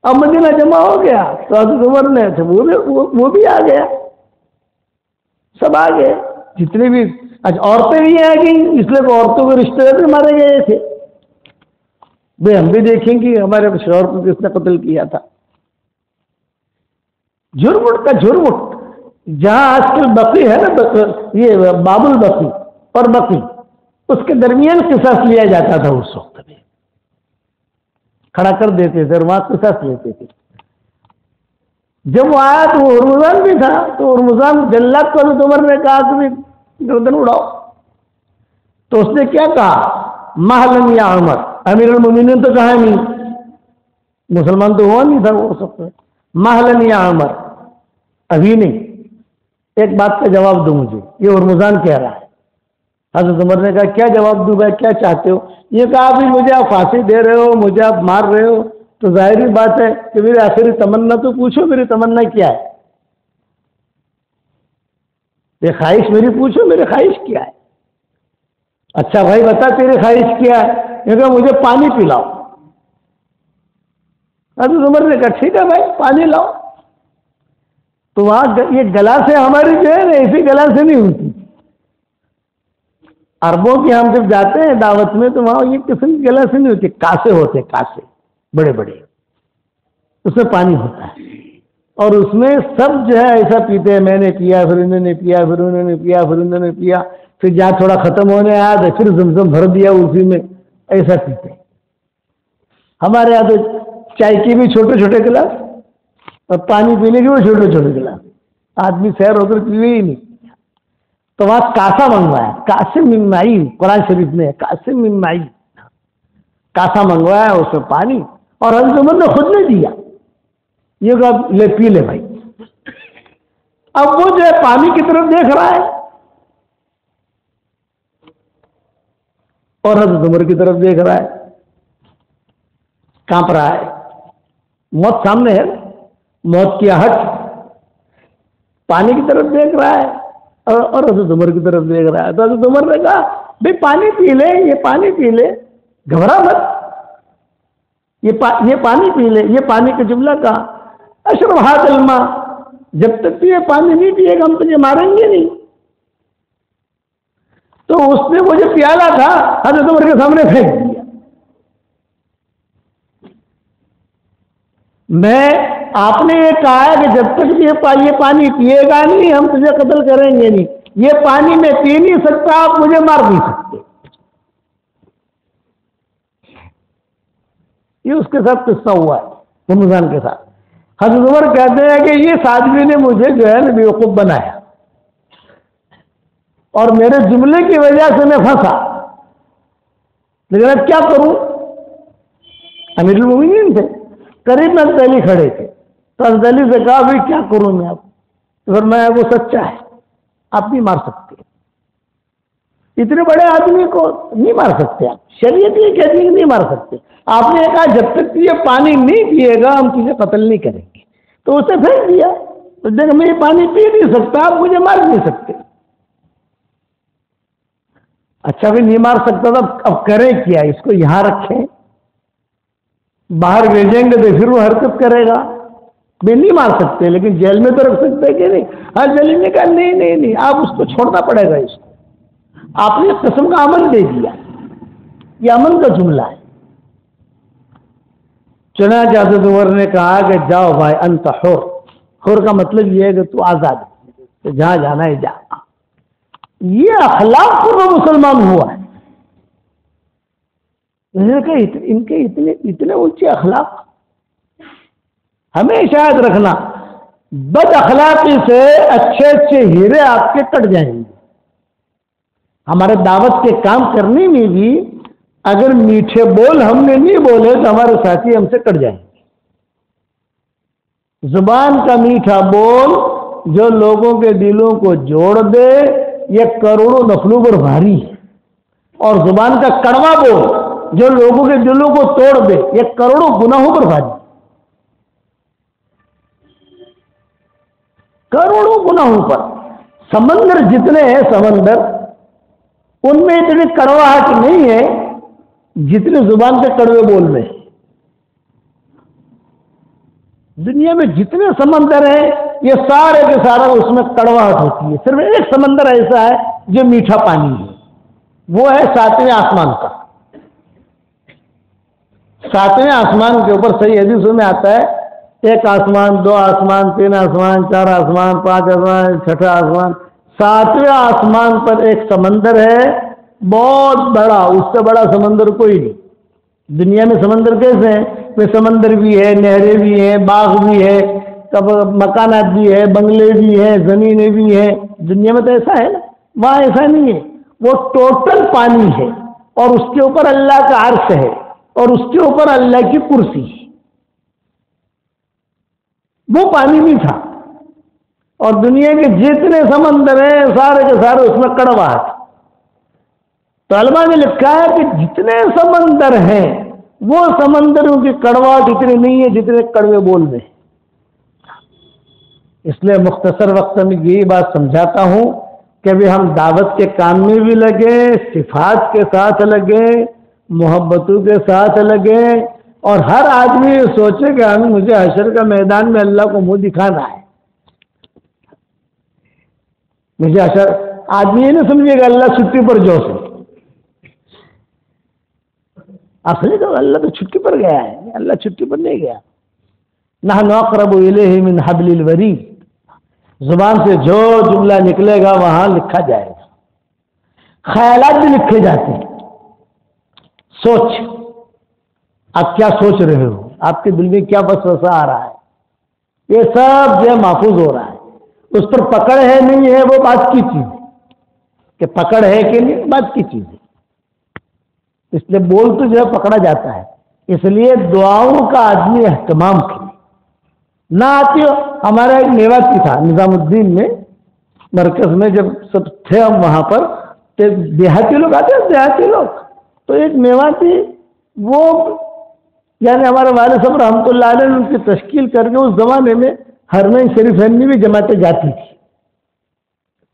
اب مدینہ جمع ہو گیا تو حضرت عمر نے وہ بھی آ گیا, سب آ گئے جتنے بھی. اچھا عورتیں بھی آ گئی, اس لیے کہ عورتوں کے رشتے دار مارے گئے تھے. بھائی ہم بھی دیکھیں گے ہمارے شوہر کو کس نے قتل کیا تھا. جھرمٹ کا جھرمٹ, جہاں آج کل بقی ہے نا, یہ باب البقی اور بقی, اس کے درمیان قصاص لیا جاتا تھا. اس وقت میں کھڑا کر دیتے تھے اور وہاں قصاص لیتے تھے. جب وہ آیا تو وہ ہرمزان بھی تھا, تو ہرمزان جلاد کو حضرت عمر نے کہا کہ گردن اڑاؤ. تو اس نے کیا کہا, مہلن یا عمر, امیر المومنین تو کہا نہیں, مسلمان تو ہوا نہیں تھا وہ سب. مہلن یا عمر, ابھی نہیں, ایک بات کا جواب دو مجھے. یہ ہرمزان کہہ رہا ہے. حضرت عمر نے کہا کیا جواب دوں بھائی, کیا چاہتے ہو. یہ کہا ابھی مجھے آپ پھانسی دے رہے ہو, مجھے آپ مار رہے ہو, تو ظاہری بات ہے کہ میری آخری تمنا تو پوچھو, میری تمنا کیا ہے. یہ خواہش میری پوچھو, میری خواہش کیا ہے. اچھا بھائی بتا تیری خواہش کیا ہے. یہ کہا مجھے پانی پلاؤ. حضرت عمر نے کہا ٹھیک ہے بھائی پانی لاؤ. تو وہاں یہ گلاسیں ہماری جو ہے نا ایسی گلاسیں نہیں ہوتی. عربوں کی ہم جب جاتے ہیں دعوت میں تو وہاں یہ قسم کی گلاسیں نہیں ہوتی, کاسے ہوتے, کاسے بڑے بڑے, اس میں پانی ہوتا ہے. اور اس میں سب جو ہے ایسا پیتے ہیں, میں نے پیا, پھر انہوں نے پیا, پھر انہوں نے پیا, پھر انہوں نے پیا, پھر جہاں تھوڑا ختم ہونے آیا تو پھر زمزم بھر دیا اسی میں, ایسا پیتے. ہمارے یہاں تو چائے کی بھی چھوٹے چھوٹے گلاس اور پانی پینے کے بھی چھوٹے چھوٹے گلاس, آدمی سیر ہو کر پیوے ہی نہیں. تو وہاں کاسا منگوایا, قاسم من معی, قرآن شریف میں قاسم من معی, کاسا منگوایا, اس میں پانی, اور حضرت عمر نے خود نے دیا. یہ کہا لے پی لے بھائی. اب وہ جو ہے پانی کی طرف دیکھ رہا ہے اور حضرت عمر کی طرف دیکھ رہا ہے, کانپ رہا ہے. موت سامنے ہے, موت کی آہٹ. پانی کی طرف دیکھ رہا ہے اور حضرت عمر کی طرف دیکھ رہا ہے. تو حضرت عمر نے کہا بھائی پانی پی لے, یہ پانی پی لے, گھبرا مت, یہ پانی پی لے. یہ پانی کا جملہ کہا اشرب هذا الماء, جب تک یہ پانی نہیں پیے گا ہم تجھے ماریں گے نہیں. تو اس نے وہ جو پیالہ تھا حضرت عمر کے سامنے پھینک دیا. آپ نے یہ کہا ہے کہ جب تک یہ پانی پیے گا نہیں ہم تجھے قتل کریں گے نہیں. یہ پانی میں پی نہیں سکتا, آپ مجھے مار نہیں سکتے. یہ اس کے ساتھ قصہ ہوا ہے رمضان کے ساتھ. حضرت عمر کہتے ہیں کہ یہ آدمی نے مجھے جو ہے نا بیوقوف بنایا اور میرے جملے کی وجہ سے میں پھنسا, لیکن اب کیا کروں. امیر المومنین تھے, قریب میں حضرت علی کھڑے تھے. تو حضرت علی سے کہا بھائی کیا کروں میں اب. پھر میں وہ سچا ہے, آپ نہیں مار سکتے, اتنے بڑے آدمی کو نہیں مار سکتے آپ. شریعت یہ کہتی ہے کہ نہیں مار سکتے. آپ نے کہا جب تک یہ پانی نہیں پیے گا ہم تجھے قتل نہیں کریں گے. تو اسے پھینک دیا. تو دیکھ میں یہ پانی پی نہیں سکتا, آپ مجھے مار نہیں سکتے. اچھا بھی نہیں مار سکتا تھا, اب کریں کیا, اس کو یہاں رکھیں, باہر بھیجیں گے تو پھر وہ حرکت کرے گا. بھی نہیں مار سکتے لیکن جیل میں تو رکھ سکتے کہ نہیں. ہر جیل نے کہا نہیں آپ اس کو چھوڑنا پڑے گا. اس کو آپ نے قسم کا امن دے دیا, یہ امن کا جملہ ہے. چنانچہ حضرت عمر نے کہا کہ جاؤ بھائی انت حر. حر کا مطلب یہ ہے کہ تو آزاد ہے, جہاں جانا ہے جا. یہ اخلاق پر وہ مسلمان ہوا ہے. ان کے اتنے اونچے اخلاق ہمیں شاید رکھنا. بد اخلاقی سے اچھے ہیرے آپ کے کٹ جائیں گے. ہمارے دعوت کے کام کرنے میں بھی اگر میٹھے بول ہم نے نہیں بولے تو ہمارے ساتھی ہم سے کٹ جائیں گے. زبان کا میٹھا بول جو لوگوں کے دلوں کو جوڑ دے یہ کروڑوں نفلوں پر بھاری ہے. اور زبان کا کڑوا بول جو لوگوں کے دلوں کو توڑ دے یہ کروڑوں گناہوں پر بھاری. کروڑوں گناہوں پر. سمندر جتنے ہیں سمندر ان میں اتنی کڑواہٹ نہیں ہے جتنے زبان کے کڑوے بول میں. دنیا میں جتنے سمندر ہیں یہ سارے کے سارا اس میں کڑواہٹ ہوتی ہے. صرف ایک سمندر ایسا ہے جو میٹھا پانی ہے, وہ ہے 7ویں آسمان کا. 7ویں آسمان کے اوپر صحیح حدیثوں میں آتا ہے 1 آسمان 2 آسمان 3 آسمان 4 آسمان 5 آسمان 6 آسمان. 7ویں آسمان پر ایک سمندر ہے بہت بڑا, اس سے بڑا سمندر کوئی نہیں. دنیا میں سمندر کیسے ہیں, کوئی سمندر بھی ہے, نہریں بھی ہیں, باغ بھی ہے, مکانات بھی ہے, بنگلے بھی ہیں, زمینیں بھی ہیں. دنیا میں تو ایسا ہے نا, وہاں ایسا نہیں ہے. وہ ٹوٹل پانی ہے اور اس کے اوپر اللہ کا عرش ہے اور اس کے اوپر اللہ کی کرسی ہے. وہ پانی نہیں تھا. اور دنیا کے جتنے سمندر ہیں سارے کے سارے اس میں کڑواہٹ. تو علماء نے لکھا ہے کہ جتنے سمندر ہیں وہ سمندروں کی کڑواہٹ اتنی نہیں ہے جتنے کڑوے بول میں. اس لیے مختصر وقت میں یہی بات سمجھاتا ہوں کہ بھی ہم دعوت کے کام میں بھی لگیں, صفات کے ساتھ لگیں, محبتوں کے ساتھ لگیں, اور ہر آدمی یہ سوچے کہ مجھے حشر کا میدان میں اللہ کو منہ دکھانا ہے. مجھے حشر, آدمی یہ نہیں سمجھے گا اللہ چھٹی پر جوش ہے. اصلی تو اللہ تو چھٹی پر گیا ہے, اللہ چھٹی پر نہیں گیا. نحن اقرب الیہ من حبل الورید. زبان سے جو جملہ نکلے گا وہاں لکھا جائے گا. خیالات بھی لکھے جاتے ہیں. سوچ, آپ کیا سوچ رہے ہو, آپ کے دل میں کیا وسوسہ آ رہا ہے, یہ سب جو ہے محفوظ ہو رہا ہے. اس پر پکڑ ہے نہیں ہے وہ بات کی چیز ہے, کہ پکڑ ہے کہ نہیں بات کی چیز ہے. اس لیے بول تو جو ہے پکڑا جاتا ہے. اس لیے دعاؤں کا آدمی اہتمام کرے. نہ آتی ہو. ہمارا ایک میواتی تھا نظام الدین میں مرکز میں، جب سب تھے ہم وہاں پر، تو دیہاتی لوگ آتے ہیں، دیہاتی لوگ. تو ایک میواتی وہ یعنی ہمارے والد صاحب رحمۃ اللہ علیہ نے ان کی تشکیل کر کے اس زمانے میں حرمین شریفین میں بھی جماعتیں جاتی تھی،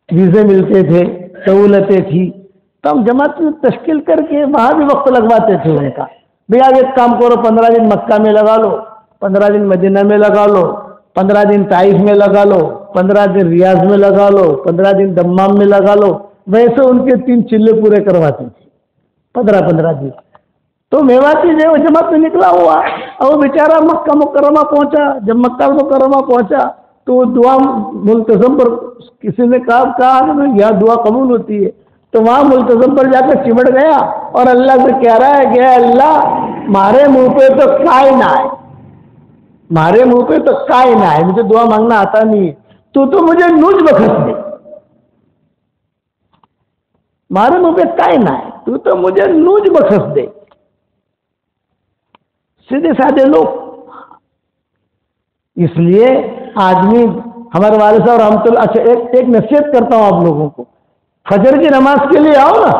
ویزے ملتے تھے، سہولتیں تھی، تو ہم جماعت تشکیل کر کے وہاں بھی وقت لگواتے تھے ان کا. بھئی آپ ایک کام کرو، 15 دن مکہ میں لگا لو، 15 دن مدینہ میں لگا لو، 15 دن طائف میں لگا لو، 15 دن ریاض میں لگا لو، 15 دن دمام میں لگا لو. ویسے ان کے 3 چلے پورے کرواتے تھے 15 دن. تو میواتی جو جماعت میں نکلا ہوا، اور وہ بیچارہ مکہ مکرمہ پہنچا. جب مکہ مکرمہ پہنچا تو وہ دعا ملتزم پر کسی نے کہا کہ یہاں دعا قبول ہوتی ہے، تو وہاں ملتزم پر جا کر چمٹ گیا اور اللہ سے کہہ رہا ہے کہ اے اللہ مارے منہ پہ تو کائے نہ آئے، مارے منہ پہ تو کائے نہ آئے، مجھے دعا مانگنا آتا نہیں ہے، تو مجھے نوج بخش دے، مارے منہ پہ کائے نہ آئے، تو مجھے نوج بخش دے. سیدھے سادے لوگ. اس لیے آدمی، ہمارے والد صاحب رحمۃ اللہ، اچھا ایک نصیحت کرتا ہوں آپ لوگوں کو، فجر کی نماز کے لیے آؤ نا.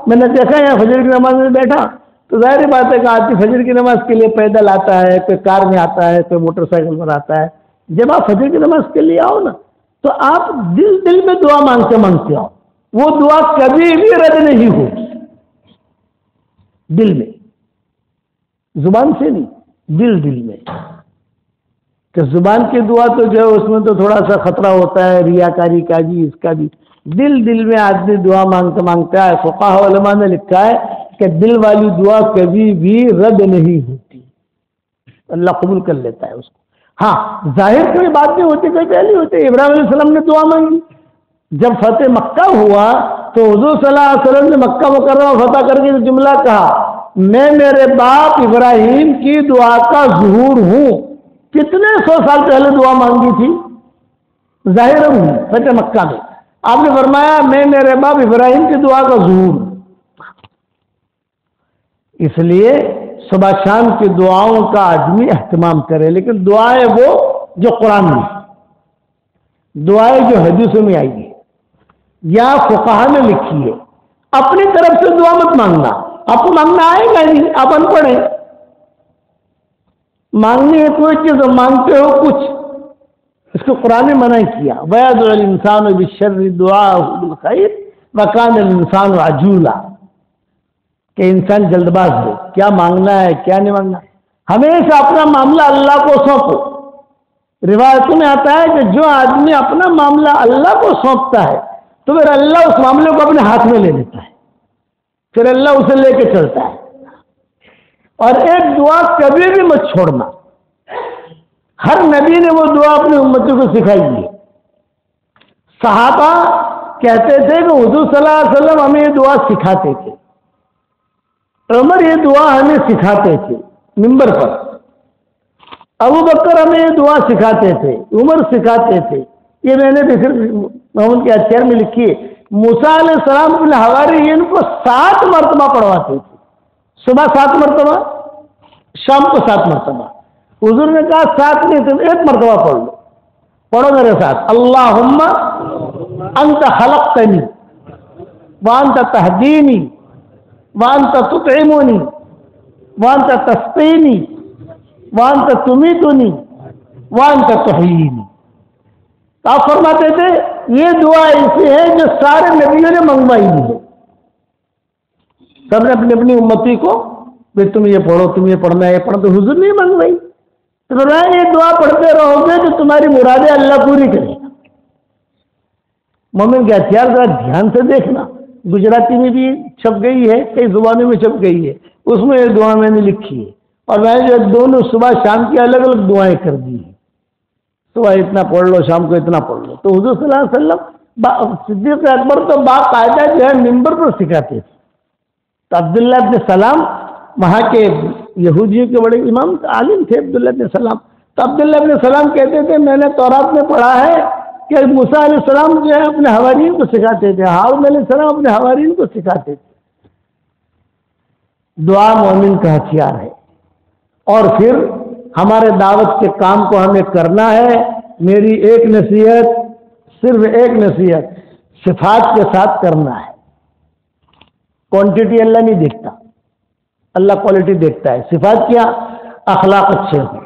میں نے دیکھا یہاں فجر کی نماز میں بیٹھا تو ظاہر بات ہے کہ آدمی فجر کی نماز کے لیے پیدل آتا ہے، کوئی کار میں آتا ہے، کوئی موٹر سائیکل پر آتا ہے. جب آپ فجر کی نماز کے لیے آؤ نا تو آپ دل میں دعا مانگتے آؤ، وہ دعا کبھی بھی رد نہیں ہوگی. دل میں، زبان سے نہیں، دل میں. کہ زبان کی دعا تو جو ہے اس میں تو تھوڑا سا خطرہ ہوتا ہے ریاکاری کا بھی، اس کا بھی. دل میں آدمی دعا مانگتا ہے. فقہاء علماء نے لکھا ہے کہ دل والی دعا کبھی بھی رد نہیں ہوتی، اللہ قبول کر لیتا ہے اس کو. ہاں ظاہر کوئی بات نہیں ہوتی، کوئی پہلی ہوتی. ابراہیم علیہ السلام نے دعا مانگی، جب فتح مکہ ہوا تو حضور صلی اللہ علیہ وسلم نے مکہ مکرمہ فتح کر کے جملہ کہا، میں میرے باپ ابراہیم کی دعا کا ظہور ہوں. کتنے 100 سال پہلے دعا مانگی تھی، ظاہر ہوں فتح مکہ میں. آپ نے فرمایا میں میرے باپ ابراہیم کی دعا کا ظہور ہوں. اس لیے صبح شام کی دعاؤں کا آدمی اہتمام کرے، لیکن دعائیں وہ جو قرآن میں، دعائیں جو حدیثوں میں آئی ہے یا فقہا نے لکھی ہے. اپنی طرف سے دعا مت مانگنا، آپ کو مانگنا آئے گا نہیں، آپ ان پڑھ ہیں. مانگنی ہے کوئی چیز، مانگتے ہو کچھ، اس کو قرآن نے منع کیا. وَيَدْعُ الْإِنسَانُ بِالشَّرِّ دُعَاءَهُ بِالْخَيْرِ وَكَانَ الْإِنسَانُ عَجُولًا، کہ انسان جلد باز ہے، کیا مانگنا ہے کیا نہیں مانگنا. ہمیشہ اپنا معاملہ اللہ کو سونپو. روایتوں میں آتا ہے کہ جو آدمی اپنا معاملہ اللہ کو سونپتا ہے تو پھر اللہ اس معاملے کو اپنے ہاتھ میں لے لیتا ہے، پھر اللہ اسے لے کے چلتا ہے. اور ایک دعا کبھی بھی مت چھوڑنا. ہر نبی نے وہ دعا اپنی امتی کو سکھائی ہے. صحابہ کہتے تھے کہ حضور صلی اللہ علیہ وسلم ہمیں یہ دعا سکھاتے تھے، عمر یہ دعا ہمیں سکھاتے تھے منبر پر، ابو بکر ہمیں یہ دعا سکھاتے تھے، عمر سکھاتے تھے. یہ میں نے محمد کے اچھر میں لکھی ہے. موسیٰ علیہ السلام اپنے حواریین کو 7 مرتبہ پڑھواتے تھے، صبح 7 مرتبہ، شام کو 7 مرتبہ. حضور نے کہا 7 نہیں تم 1 مرتبہ پڑھ لو. پڑھو میرے ساتھ، اللہم انت خلقتنی وانت تہدینی وانت تطعمنی وانت تسقینی وانت تمیتنی وانت تحیینی. آپ فرماتے تھے یہ دعا ایسی ہے جو سارے نبیوں نے منگوائی ہے. سب نے اپنی اپنی امتی کو کہ تم یہ پڑھو، تم یہ پڑھنا ہے، یہ پڑھنا. تو حضور نے منگوائی. تو یہ دعا پڑھتے رہو گے تو تمہاری مرادیں اللہ پوری کرے گا. مومن کے ہتھیار ذرا دھیان سے دیکھنا، گجراتی میں بھی چھپ گئی ہے، کئی زبانوں میں چھپ گئی ہے، اس میں یہ دعا میں نے لکھی ہے. اور میں نے جو دونوں صبح شام کی الگ الگ دعائیں کر دی ہیں، صبح اتنا پڑھ لو، شام کو اتنا پڑھ لو. تو حضور صلی اللہ علیہ وسلم صدیق اکبر تو باقاعدہ جو ہے منبر پر سکھاتے تھے. تو عبداللہ ابن سلام وہاں کے یہودیوں کے بڑے امام عالم تھے عبداللہ ابن سلام. تو عبداللہ ابن سلام کہتے تھے میں نے تورات میں پڑھا ہے کہ موسیٰ علیہ السلام جو ہے اپنے حواریین کو سکھاتے تھے، ہارون علیہ السلام اپنے حواریین کو سکھاتے تھے. دعا مومن کا ہتھیار ہے. اور پھر ہمارے دعوت کے کام کو ہمیں کرنا ہے. میری ایک نصیحت، صرف ایک نصیحت، صفات کے ساتھ کرنا ہے. کوانٹٹی اللہ نہیں دیکھتا، اللہ کوالٹی دیکھتا ہے. صفات کیا؟ اخلاق اچھے ہو،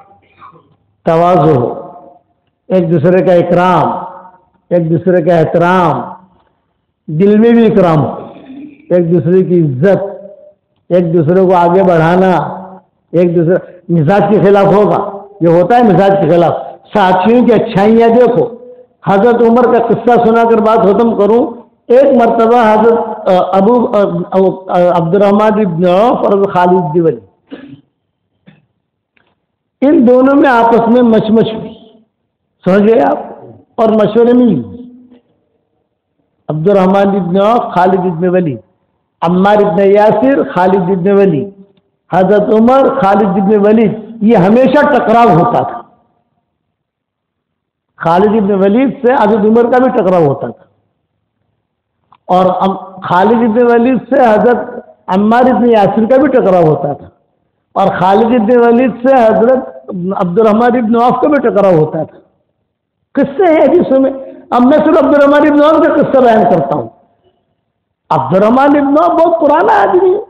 تواضع ہو، ایک دوسرے کا اکرام، ایک دوسرے کا احترام، دل میں بھی اکرام ہو، ایک دوسرے کی عزت، ایک دوسرے کو آگے بڑھانا. ایک دوسرے مزاج کے خلاف ہوگا، یہ ہوتا ہے مزاج کے خلاف. ساتھیوں کی اچھائیاں دیکھو. حضرت عمر کا قصہ سنا کر بات ختم کروں. ایک مرتبہ حضرت عبد الرحمن بن عوف اور خالد بن ولید، ان دونوں میں آپس میں مشمش ہوئی. سمجھ گئے آپ؟ اور مشورے میں عبد الرحمن بن عوف، خالد بن ولید، عمار بن یاسر، خالد بن ولید، حضرت عمر، خالد بن ولید. یہ ہمیشہ ٹکراؤ ہوتا تھا. خالد بن ولید سے حضرت عمر کا بھی ٹکراؤ ہوتا تھا، اور خالد بن ولید سے حضرت عمار بن یاسر کا بھی ٹکراؤ ہوتا تھا، اور خالد بن ولید سے حضرت عبد الرحمن بن عوف کا بھی ٹکراؤ ہوتا تھا. قصے ہیں حدیثوں میں. اب میں صرف عبد الرحمن بن عوف کا قصہ بیان کرتا ہوں. عبد الرحمن بن عوف بہت پرانا آدمی ہے،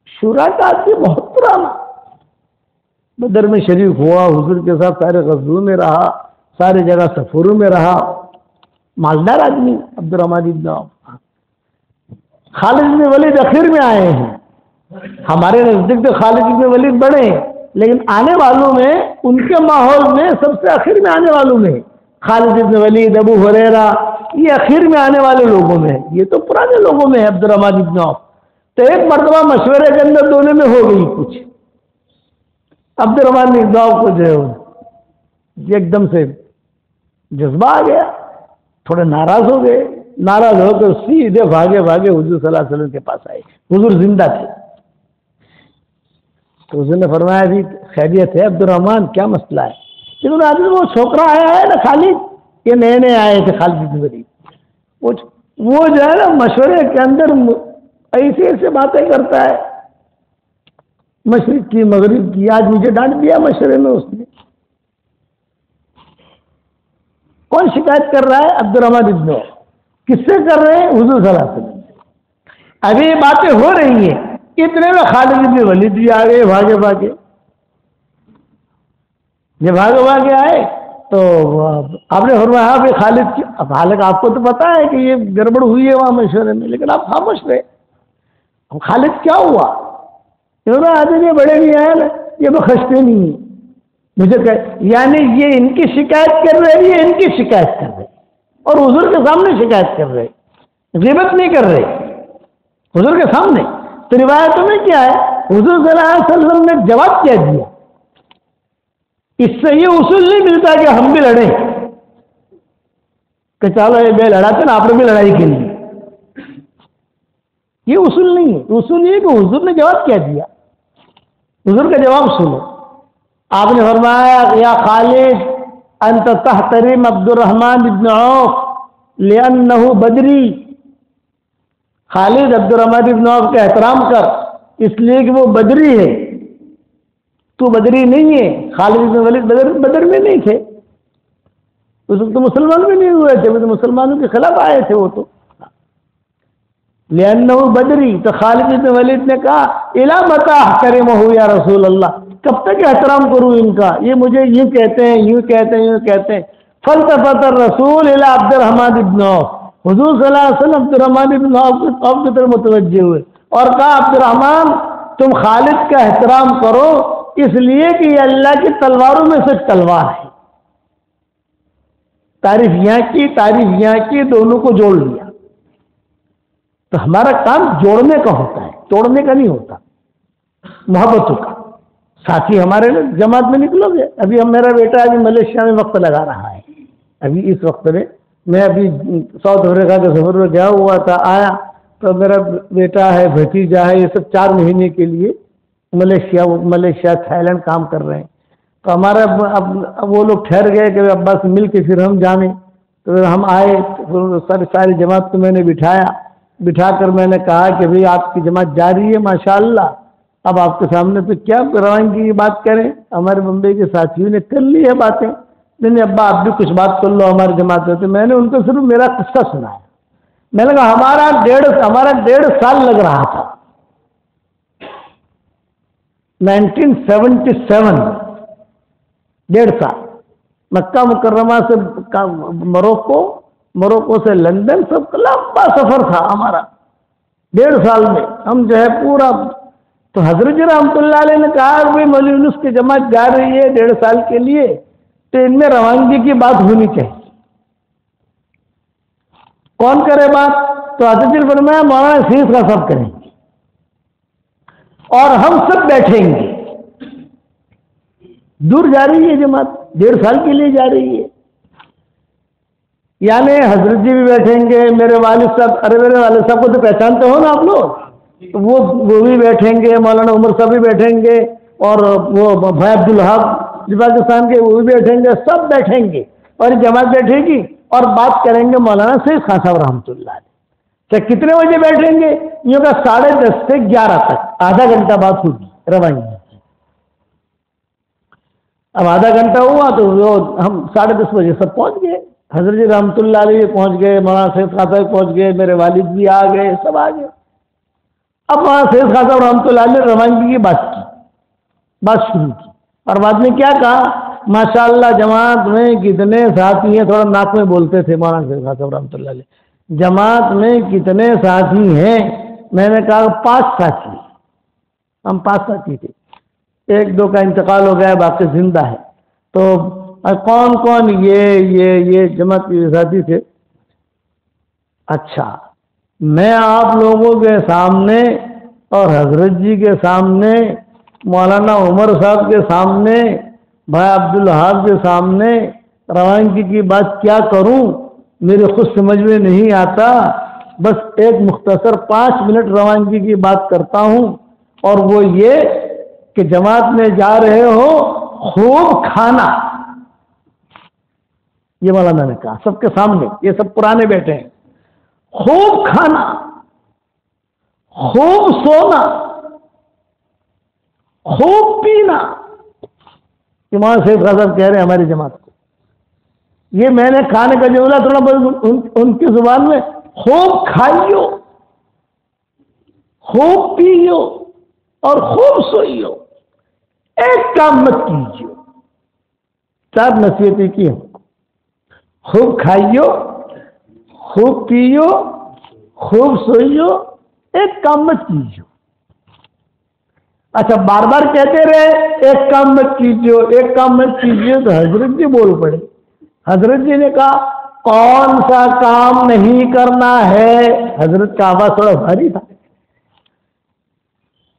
شورا کا آدمی، بہت پرانا. بدر میں شریک ہوا، حضور کے ساتھ سارے غزووں میں رہا، سارے جگہ سفروں میں رہا. مالدار آدمی عبد الرحمن بن عوف. خالد بن ولید اخیر میں آئے ہیں. ہمارے نزدیک تو خالد بن ولید بڑے ہیں، لیکن آنے والوں میں، ان کے ماحول میں سب سے اخیر میں آنے والوں میں خالد بن ولید، ابو ہریرہ، یہ اخیر میں آنے والے لوگوں میں. یہ تو پرانے لوگوں میں ہے عبد الرحمن بن عوف. تو ایک مرتبہ مشورے کے اندر دونوں میں ہو گئی کچھ. عبد الرحمن بن عوف کو جو ہے ایک دم سے جذبہ آ گیا، تھوڑے ناراض ہو گئے. ناراض ہو کر سیدھے بھاگے حضور صلی اللہ علیہ وسلم کے پاس آئے. حضور زندہ تھے. تو حضور نے فرمایا بھی خیریت ہے عبد الرحمن، کیا مسئلہ ہے؟ لیکن آدمی وہ چھوکرا آیا ہے نا خالد، یہ نئے نئے آئے تھے خالد بن ولید، وہ جو ہے نا مشورے کے اندر ایسے ایسے باتیں کرتا ہے، مشرق کی مغرب کی. آج مجھے ڈانٹ دیا مشورے میں اس نے. کون شکایت کر رہا ہے؟ عبد الرحمن بن عوف. کس سے کر رہے ہیں؟ حضور صلی اللہ علیہ وسلم. ابھی یہ باتیں ہو رہی ہیں، اتنے میں خالد بن ولید بھی آ گئے بھاگے. جب بھاگے آئے تو آپ نے فرمایا ہاں بھائی خالد کی. اب حالانکہ آپ کو تو پتا ہے کہ یہ گڑبڑ ہوئی ہے وہاں مشورے میں، لیکن آپ خاموش رہے. اب خالد کیا ہوا؟ آدمی بڑے بھی آئے نا، یہ بخشتے نہیں ہیں مجھے یعنی یہ ان کی شکایت کر رہے، یہ ان کی شکایت کر رہے، اور حضور کے سامنے شکایت کر رہے، غیبت نہیں کر رہے حضور کے سامنے. تو روایتوں میں کیا ہے؟ حضور صلی اللہ علیہ وسلم نے جواب کیا دیا. اس سے یہ اصول نہیں ملتا کہ ہم بھی لڑیں کہ چلو یہ بے لڑاتے نا، آپ نے بھی لڑائی کے لیے. یہ اصول نہیں ہے. اصول یہ کہ حضور نے جواب کیا دیا. حضور کا جواب سنو. آپ نے فرمایا یا خالد انت تحترم عبد الرحمن بن عوف لأنه بدری. خالد عبد الرحمن بن عوف کا احترام کر، اس لیے کہ وہ بدری ہے. تو بدری نہیں ہے. خالد بن ولید بدر میں نہیں تھے، اس وقت تو مسلمان بھی نہیں ہوئے تھے، وہ تو مسلمانوں کے خلاف آئے تھے. وہ تو لأنه بدری. تو خالد بن ولید نے کہا الا متى احترمه یا رسول اللہ، کب تک احترام کروں ان کا؟ یہ مجھے یوں کہتے ہیں، یوں کہتے ہیں، یوں کہتے ہیں. فالتفت الرسول الى عبد الرحمن بن عوف. حضور صلی اللہ علیہ وسلم عبد الرحمن بن عوف کی طرف متوجہ ہوئے اور کہا عبد الرحمن تم خالد کا احترام کرو، اس لیے کہ یہ اللہ کی تلواروں میں سے تلوار ہے. تعریف یہاں کی دونوں کو جوڑ لیا. تو ہمارا کام جوڑنے کا ہوتا ہے، توڑنے کا نہیں ہوتا. محبتوں کا. ساتھی ہمارے جماعت میں نکلو گے. ابھی میرا بیٹا ابھی ملیشیا میں وقت لگا رہا ہے. ابھی اس وقت میں ابھی ساؤتھ افریقہ کے سفر میں گیا ہوا تھا، آیا تو میرا بیٹا ہے، بھتیجا ہے، یہ سب 4 مہینے کے لیے ملیشیا تھائی لینڈ کام کر رہے ہیں. تو ہمارا اب وہ لوگ ٹھہر گئے کہ ابا سے مل کے پھر ہم جانے. تو پھر ہم آئے، ساری جماعت کو میں نے بٹھا کر میں نے کہا کہ بھئی آپ کی جماعت جاری ہے ماشاءاللہ، اب آپ کے سامنے تو کیا روانگی کی بات کریں، ہمارے بمبئی کے ساتھیوں نے کر لی ہے باتیں، نہیں ابا آپ بھی کچھ بات کر لو ہماری جماعت میں۔ تو میں نے ان کو صرف میرا قصہ سنا ہے۔ میں نے کہا ہمارا 1.5 سال لگ رہا تھا 1977، 1.5 سال مکہ مکرمہ سے موروکو سے لندن، سب کا لمبا سفر تھا ہمارا 1.5 سال میں ہم جو ہے پورا۔ تو حضرت جی رحمۃ اللہ علیہ نے کہا کہ مولوی یونس کی جماعت جا رہی ہے 1.5 سال کے لیے، تو ان میں روانگی کی بات ہونی چاہیے، کون کرے بات؟ تو حضرت جی نے فرمایا مولانا شیخ کا سب کریں گے اور ہم سب بیٹھیں گے۔ دور جا رہی ہے جماعت، 1.5 سال کے لیے جا رہی ہے، یعنی حضرت جی بھی بیٹھیں گے، میرے والد صاحب، ارے میرے والد صاحب کو تو پہچانتے ہو نا آپ لوگ، وہ بھی بیٹھیں گے، مولانا عمر صاحب بھی بیٹھیں گے، اور وہ بھائی عبدالحق پاکستان کے وہ بھی بیٹھیں گے، سب بیٹھیں گے اور جماعت بیٹھے گی اور بات کریں گے مولانا سید خان صاحب رحمۃ اللہ علیہ۔ کیا کتنے بجے بیٹھیں گے؟ یہ ہوگا 10:30 سے 11 تک، آدھا گھنٹہ بات ہوگی روانگی۔ اب آدھا گھنٹہ ہوا تو ہم 10:30 بجے سب پہنچ گئے، حضرت جی رحمۃ اللہ علیہ پہنچ گئے، مولانا سید خان صاحب پہنچ گئے، میرے والد بھی آ گئے، سب آ گئے۔ اب مولانا سید خان صاحب رحمۃ اللہ علیہ نے روانگی کی بات شروع کی، اور بعد میں کیا کہا؟ ماشاءاللہ جماعت میں کتنے ساتھی ہیں، تھوڑا ناک میں بولتے تھے مولانا سید خان صاحب رحمۃ اللہ علیہ، جماعت میں کتنے ساتھی ہیں؟ میں نے کہا 5 ساتھی، ہم 5 ساتھی تھے، 1-2 کا انتقال ہو گیا، باقی زندہ ہے۔ تو کون کون؟ یہ جماعت کے ساتھی تھے۔ اچھا، میں آپ لوگوں کے سامنے اور حضرت جی کے سامنے، مولانا عمر صاحب کے سامنے، بھائی عبدالحق کے سامنے روانگی کی بات کیا کروں؟ میرے خود سمجھ میں نہیں آتا، بس ایک مختصر 5 منٹ روانگی کی بات کرتا ہوں، اور وہ یہ کہ جماعت میں جا رہے ہو خوب کھانا، یہ مولانا نے کہا سب کے سامنے، یہ سب پرانے بیٹھے ہیں، خوب کھانا، خوب سونا، خوب پینا۔ مولانا سید خان صاحب کہہ رہے ہیں ہماری جماعت کو، یہ میں نے کھانے کا جملہ تھوڑا بہت ان کی زبان میں، خوب کھائیو، خوب پیو اور خوب سوئیو، ایک کام مت کیجیو۔ 4 نصیحتیں کی ہم کو، خوب کھائیو، خوب پیو، خوب سوئیو، ایک کام مت کیجیو۔ اچھا، بار بار کہتے رہے ایک کام مت کیجیو، ایک کام مت کیجیو، تو حضرت جی بول پڑے۔ حضرت جی نے کہا کون سا کام نہیں کرنا ہے؟ حضرت کا آواز تھوڑا بھاری تھا،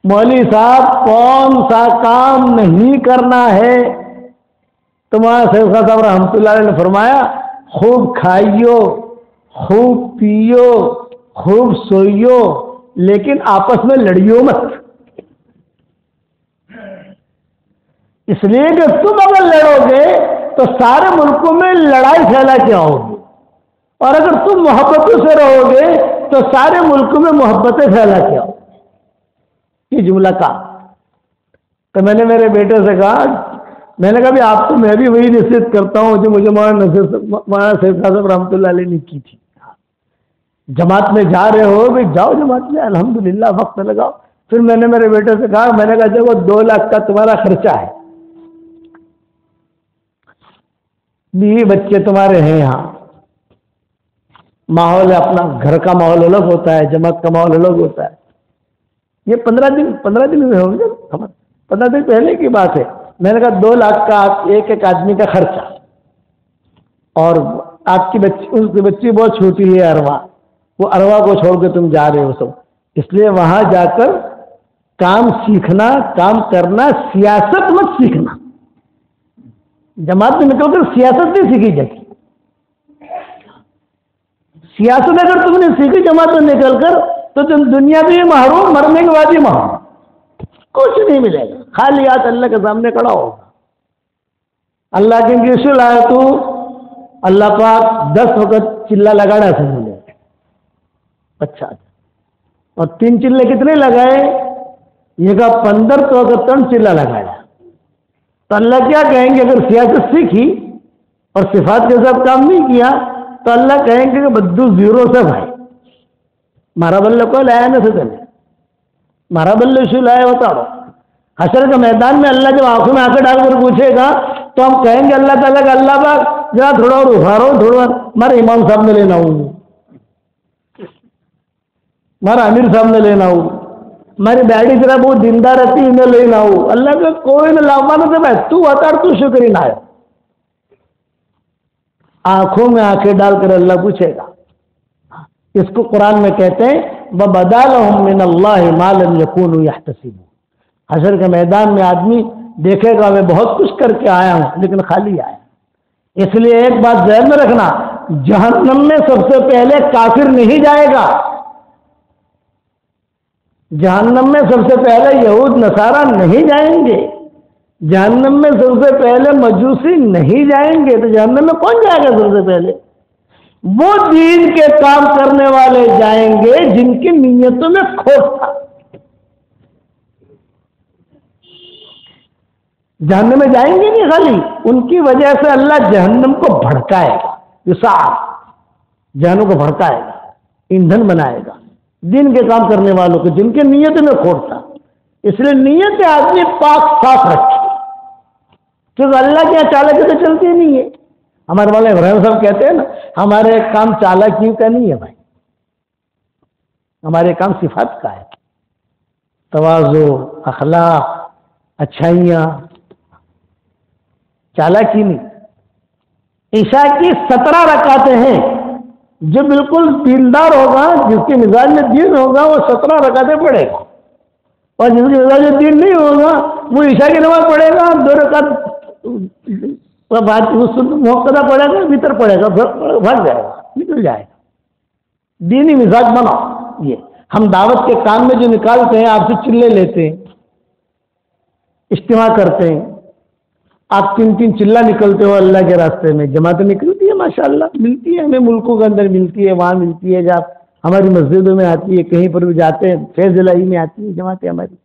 مولوی صاحب کون سا کام نہیں کرنا ہے؟ تمہارا سید خان صاحب رحمۃ اللہ علیہ نے فرمایا خوب کھائیو، خوب پیو، خوب سوئیو، لیکن آپس میں لڑیو مت، اس لیے کہ تم اگر لڑو گے تو سارے ملکوں میں لڑائی پھیلا کے آؤ گے، اور اگر تم محبتوں سے رہو گے تو سارے ملکوں میں محبتیں پھیلا کے آؤ۔ یہ جملہ کہا تو میں نے میرے بیٹے سے کہا، میں نے کہا بھی آپ کو میں بھی وہی نصیحت کرتا ہوں جو مجھے مولانا سید صاحب رحمۃ اللہ علیہ نے کی تھی، جماعت میں جا رہے ہو بھی جاؤ جماعت میں، الحمدللہ وقت لگاؤ۔ پھر میں نے میرے بیٹے سے کہا، میں نے کہا جب وہ 2 لاکھ کا تمہارا خرچہ ہے، بیوی بچے تمہارے ہیں، یہاں ماحول ہے، اپنا گھر کا ماحول الگ ہوتا ہے، جماعت کا ماحول الگ ہوتا ہے۔ یہ 15 دن ہوئے ہوں گے، 15 دن پہلے کی بات ہے۔ میں نے کہا 2 لاکھ کا ایک آدمی کا خرچہ، اور آپ کی بچی، اس کی بچی بہت چھوٹی ہے اروا، وہ اروا کو چھوڑ کے تم جا رہے ہو سب، اس لیے وہاں جا کر کام سیکھنا، کام کرنا، سیاست مت سیکھنا۔ جماعت میں نکل کر سیاست نہیں سیکھی جاتی، سیاست اگر تم نے سیکھی جماعت میں نکل کر تو تم دنیا بھی محروم، مرنے کے بعد بھی محروم، کچھ نہیں ملے گا، خالی ہاتھ اللہ کے سامنے کھڑا ہوگا۔ اللہ کے رسول آئے تو اللہ پاک 10 وقت چلا لگانا سمجھ لے، اچھا، اور 3 چلے کتنے لگائے؟ یہ کہا 15 تو اگر تن چلا لگایا تو اللہ کیا کہیں گے؟ اگر سیاست سیکھی اور صفات کے ساتھ کام نہیں کیا تو اللہ کہیں گے کہ بدو زیرو سے بھائی مارا بلے کو لایا نہ سے مارا بلے شو لایا بتاؤ. حشر کے میدان میں اللہ جب آنکھوں میں آنکھیں ڈال کر پوچھے گا تو ہم کہیں گے اللہ تعالیٰ کا اللہ پاک ذرا تھوڑا اور اخارو تھوڑا ہمارے امام صاحب نے لینا ہوں, ہمارا امیر صاحب نے لینا ہوں, ہماری ڈیڈی ذرا بہت دیندار رہتی ہے انہیں لینا ہوں. اللہ کا کوئی نہ لاپانا سے بھائی تو بتا تو شکر ہی نہ ہے. آنکھوں میں آنکھیں ڈال کر اللہ پوچھے گا. اس کو قرآن میں کہتے ہیں وَبَدَا لَهُم مِّنَ اللَّهِ مَا لَمْ يَكُونُوا يَحْتَسِبُونَ. حشر کے میدان میں آدمی دیکھے گا میں بہت کچھ کر کے آیا ہوں لیکن خالی آیا. اس لیے ایک بات ذہن میں رکھنا, جہنم میں سب سے پہلے کافر نہیں جائے گا. جہنم میں سب سے پہلے یہود نصارہ نہیں جائیں گے. جہنم میں سب سے پہلے مجوسی نہیں جائیں گے. تو جہنم میں کون جائے گا سب سے پہلے؟ وہ دین کے کام کرنے والے جائیں گے جن کی نیتوں میں کھوٹ تھا. جہنم میں جائیں گے نہیں خالی, ان کی وجہ سے اللہ جہنم کو بھڑکائے گا. جہنم کو بھڑکائے گا, ایندھن بنائے گا دین کے کام کرنے والوں کو جن کی نیتوں میں کھوٹ تھا. اس لیے نیت آدمی پاک صاف رکھے, کیونکہ اللہ کی چالاکی تو چلتی نہیں ہے. ہمارے والے ابراہیم صاحب کہتے ہیں نا ہمارے کام چالاکی کا نہیں ہے بھائی, ہمارے کام صفات کا ہے. تواضع, اخلاق, اچھائیاں, چالاکی نہیں. عشاء کی 17 رکعتیں ہیں. جو بالکل دیندار ہوگا جس کے مزاج میں دین ہوگا وہ 17 رکعتیں پڑھے گا, اور جس کے مزاج میں دین نہیں ہوگا وہ عشاء کی نماز پڑھے گا 2 رکعت موقع پڑے گا بھیتر پڑے گا بھر جائے گا نکل جائے گا. دینی مزاج بناؤ. یہ ہم دعوت کے کام میں جو نکالتے ہیں آپ سے چلے لیتے ہیں, اجتماع کرتے ہیں, آپ 3 چلہ نکلتے ہو اللہ کے راستے میں. جماعتیں نکلتی ہے ماشاءاللہ, ملتی ہے ہمیں ملکوں کے اندر ملتی ہے, وہاں ملتی ہے, جب ہماری مسجدوں میں آتی ہے, کہیں پر بھی جاتے ہیں فیض الہی میں آتی ہے جماعتیں ہماری.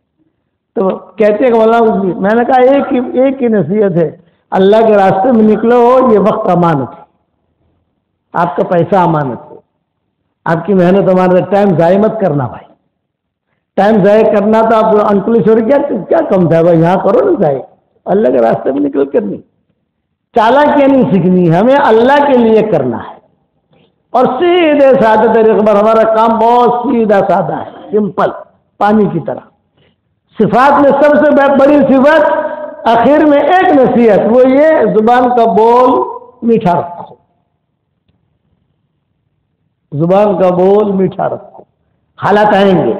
تو کہتے ہیں کہ مولانا میں نے کہا ایک ہی نصیحت ہے, اللہ کے راستے میں نکلو ہو, یہ وقت امانت ہے, آپ کا پیسہ امانت ہے, آپ کی محنت امانت ہے. ٹائم ضائع مت کرنا بھائی. ٹائم ضائع کرنا تو آپ انکلیشور کیا کم تھا بھائی, یہاں کرو نا ضائع. اللہ کے راستے میں نکل کر نہیں, چالاکیاں نہیں سیکھنی, ہمیں اللہ کے لیے کرنا ہے. اور سیدھے سادے طریقے پر ہمارا کام بہت سیدھا سادہ ہے, سمپل, پانی کی طرح. صفات میں سب سے بڑی صفت آخر میں ایک نصیحت, وہ یہ زبان کا بول میٹھا رکھو. زبان کا بول میٹھا رکھو. حالات آئیں گے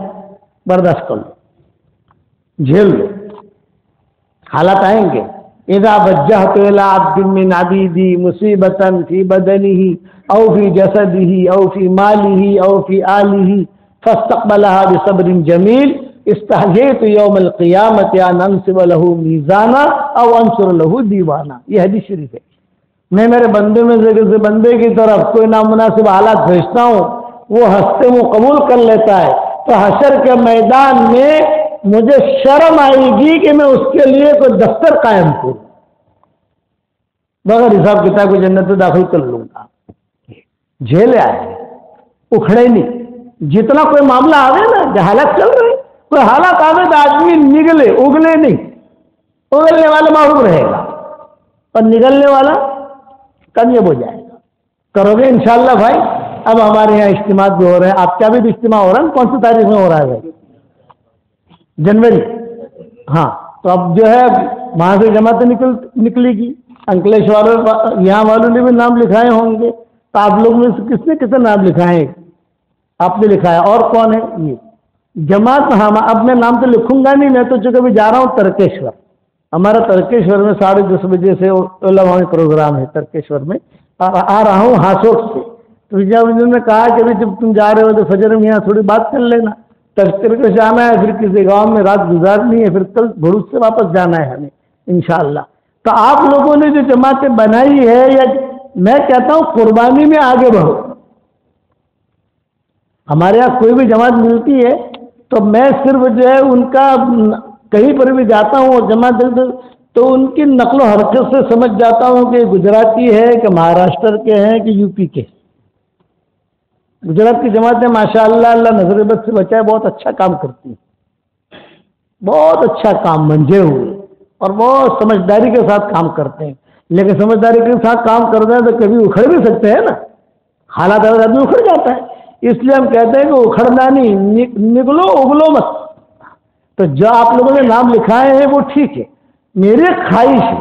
برداشت کر لو, جھیل لو. حالات آئیں گے. اذا وجہت الی عبد من عبیدی مصیبتا فی بدنہ او فی جسدہ او فی مالہ او فی آلہ فاستقبلها بصبر جمیل استحییت یوم القیامت ان انصب له میزانا او انصر له دیوانا. یہ حدیث شریف ہے. میں میرے بندے میں سے بندے کی طرف کوئی نامناسب حالات بھیجتا ہوں, وہ ہنستے وہ قبول کر لیتا ہے, تو حشر کے میدان میں مجھے شرم آئے گی کہ میں اس کے لیے کوئی دفتر قائم کروں, مگر حساب کتاب کو جنت میں داخل کر لوں گا. جھیلے آئے, اکھڑے نہیں. جتنا کوئی معاملہ آوے نا, جو حالات چل رہے, کوئی حالات آوے تو آدمی نگلے, اگلے نہیں. اگلنے والا معروف رہے گا اور نگلنے والا کامیاب ہو جائے گا. کرو گے انشاءاللہ بھائی. اب ہمارے یہاں اجتماع بھی ہو رہے ہیں, آپ کیا بھی اجتماع ہو رہا ہے, کون سی تاریخ میں ہو رہا ہے بھائی؟ جنوری. ہاں, تو اب جو ہے وہاں سے جماعتیں نکلے گی. انکلیش والوں یہاں والوں نے بھی نام لکھائے ہوں گے, تو آپ لوگ میں کس نے کتنے نام لکھائے؟ آپ نے لکھایا. اور کون ہے یہ جماعت؟ ہاں, اب میں نام تو لکھوں گا نہیں, میں تو چونکہ ابھی جا رہا ہوں ترکیشور. ہمارا ترکیشور میں 10:30 بجے سے علماء پروگرام ہے ترکیشور میں. آ رہا ہوں ہاسوٹ سے. تو جب انہوں نے کہا کہ جب تم جا رہے ہو تو فجر میں یہاں تھوڑی بات کر لینا. ترکیش جانا ہے, پھر کسی گاؤں میں رات گزارنی ہے, پھر کل بھروچ سے واپس جانا ہے ہمیں انشاءاللہ. تو آپ لوگوں نے جو جماعتیں بنائی ہے, یا میں کہتا ہوں قربانی میں آگے بڑھو. ہمارے یہاں کوئی بھی جماعت ملتی ہے تو میں صرف جو ہے ان کا کہیں پر بھی جاتا ہوں اور جماعت تو ان کی نقل و حرکت سے سمجھ جاتا ہوں کہ گجراتی ہے کہ مہاراشٹر کے ہیں کہ یو پی کے. گجرات کی جماعتیں ماشاء اللہ اللہ نظر بد سے بچائے بہت اچھا کام کرتی ہیں, بہت اچھا کام منجے ہوئے اور بہت سمجھداری کے ساتھ کام کرتے ہیں. لیکن سمجھداری کے ساتھ کام کرتے ہیں تو کبھی اکھڑ بھی سکتے ہیں نا, حالات آدمی اکھڑ جاتا ہے. اس لیے ہم کہتے ہیں کہ اکھڑنا نہیں, نکلو اگلو مت. تو جو آپ لوگوں نے نام لکھائے ہیں وہ ٹھیک ہے, میری خواہش ہے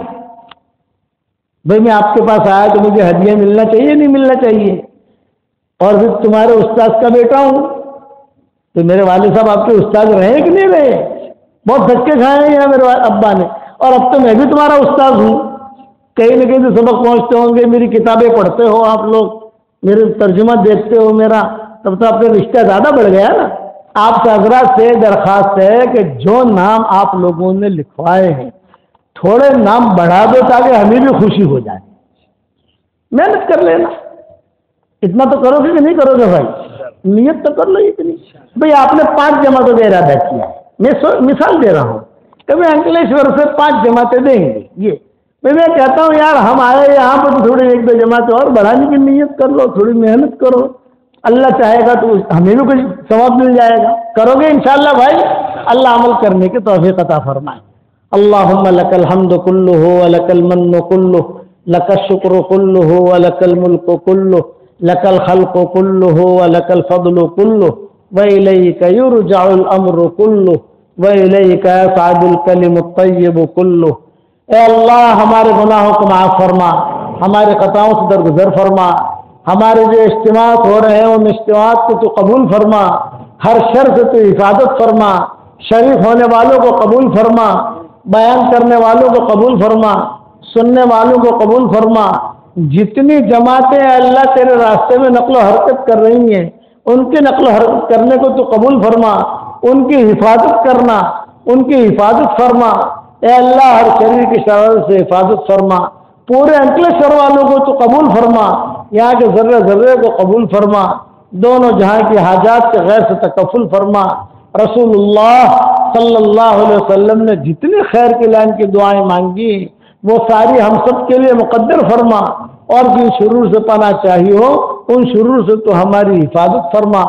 بھائی میں آپ کے پاس آیا تو مجھے ہدیہ ملنا چاہیے نہیں ملنا چاہیے, اور پھر تمہارے استاد کا بیٹا ہوں تو میرے والد صاحب آپ کے استاد رہے کہ نہیں رہے, بہت دھکے کھائے ہیں میرے ابا نے, اور اب تو میں بھی تمہارا استاد ہوں, کہیں نہ کہیں سے سبق پہنچتے ہوں گے, میری کتابیں پڑھتے ہو آپ لوگ, میرے ترجمہ دیکھتے ہو میرا, تب تو اپنے رشتہ زیادہ بڑھ گیا نا. آپ سے حضرات سے درخواست ہے کہ جو نام آپ لوگوں نے لکھوائے ہیں تھوڑے نام بڑھا دو تاکہ ہمیں بھی خوشی ہو جائے, محنت کر لینا. اتنا تو کرو گے کہ نہیں کرو گے بھائی, نیت تو کر لو اتنی. بھائی آپ نے 5 جماعتوں کا ارادہ کیا ہے, میں مثال دے رہا ہوں کہ میں انکلیشور سے 5 جماعتیں دیں گے. یہ میں کہتا ہوں یار ہم آئے یہاں پر تھوڑی 1-2 جماعتیں اور بڑھانے کی نیت کر لو, تھوڑی محنت کرو, اللہ چاہے گا تو ہمیں بھی کچھ ثواب مل جائے گا. کرو گے انشاءاللہ بھائی, اللہ عمل کرنے کی توفیق عطا فرمائے. اللہم لک الحمد کلہ ولک المن کلہ لک الشکر کلہ ولک الملک کلہ لک الخلق کلہ ولک الفضل کلہ وإلیک یرجع الامر کلہ وإلیک یصعد الکلم الطیب کلہ. اے اللہ ہمارے گناہوں کو معاف فرما, ہمارے خطاؤں سے درگزر فرما, ہمارے جو اجتماعات ہو رہے ہیں ان اجتماعات کو تو قبول فرما, ہر شر سے تو حفاظت فرما, شریف ہونے والوں کو قبول فرما, بیان کرنے والوں کو قبول فرما, سننے والوں کو قبول فرما. جتنی جماعتیں اللہ تیرے راستے میں نقل و حرکت کر رہی ہیں ان کی نقل و حرکت کرنے کو تو قبول فرما, ان کی حفاظت کرنا, ان کی حفاظت فرما. اے اللہ ہر شریر کی شرار سے حفاظت فرما. پورے انکلیشور والوں کو تو قبول فرما, یہاں کے ذرے ذرے کو قبول فرما, دونوں جہاں کی حاجات کے غیر سے تکفل فرما. رسول اللہ صلی اللہ علیہ وسلم نے جتنی خیر کے لائن کی دعائیں مانگی وہ ساری ہم سب کے لیے مقدر فرما, اور جن شرور سے پناہ چاہیے ہو ان شرور سے تو ہماری حفاظت فرما.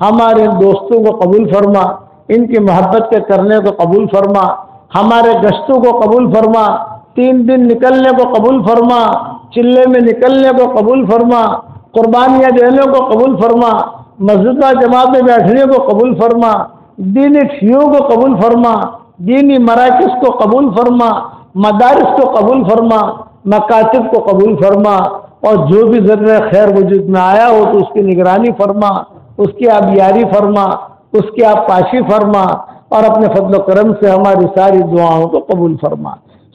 ہمارے دوستوں کو قبول فرما, ان کی محبت کے کرنے کو قبول فرما, ہمارے گشتوں کو قبول فرما, 3 دن نکلنے کو قبول فرما, چلے میں نکلنے کو قبول فرما, قربانیاں دینے کو قبول فرما, مسجد جماعت میں بیٹھنے کو قبول فرما, دینی ٹھیوں کو قبول فرما, دینی مراکز کو قبول فرما, مدارس کو قبول فرما, مکاتب کو قبول فرما, اور جو بھی ذرہ خیر وجود میں آیا ہو تو اس کی نگرانی فرما, اس کی آبیاری فرما, اس کی آبپاشی فرما, اور اپنے فضل و کرم سے ہماری ساری دعاؤں کو قبول فرما.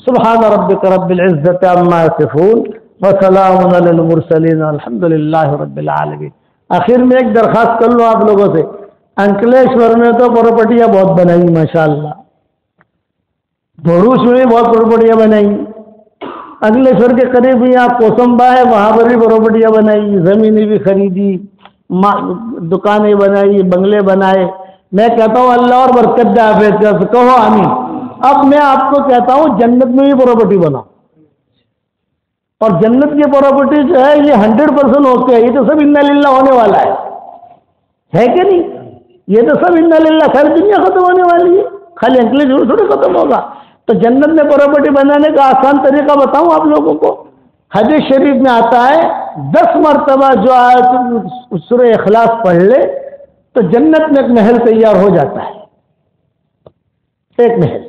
سبحان ربک رب العزت عما یصفون وسلام علی المرسلین الحمد للہ رب العالمین. آخر میں ایک درخواست کر لوں آپ لوگوں سے, انکلیشور میں تو پراپرٹیاں بہت بنائی ماشاءاللہ, بھروچ میں بھی بہت پراپرٹیاں بنائی, انکلیشور کے قریب ہی آپ کوسمبا ہے وہاں پر بھی پراپرٹیاں بنائی, زمینیں بھی خریدی, دکانیں بنائی, بنگلے بنائے. میں کہتا ہوں اللہ اور برکت دے آپ کہو آمین. اب میں آپ کو کہتا ہوں جنت میں بھی پراپرٹی بنا, اور جنت کی پراپرٹی جو ہے یہ 100% ہوتے ہیں, یہ تو سب انا للہ ہونے والا ہے کہ نہیں؟ یہ تو سب انا للہ, ساری دنیا ختم ہونے والی ہے, خالی انکلیشور تھوڑی ختم ہوگا. تو جنت میں پراپرٹی بنانے کا آسان طریقہ بتاؤں آپ لوگوں کو. حدیث شریف میں آتا ہے 10 مرتبہ جو آیت سورہ اخلاص پڑھ لے تو جنت میں ایک محل تیار ہو جاتا ہے, ایک محل,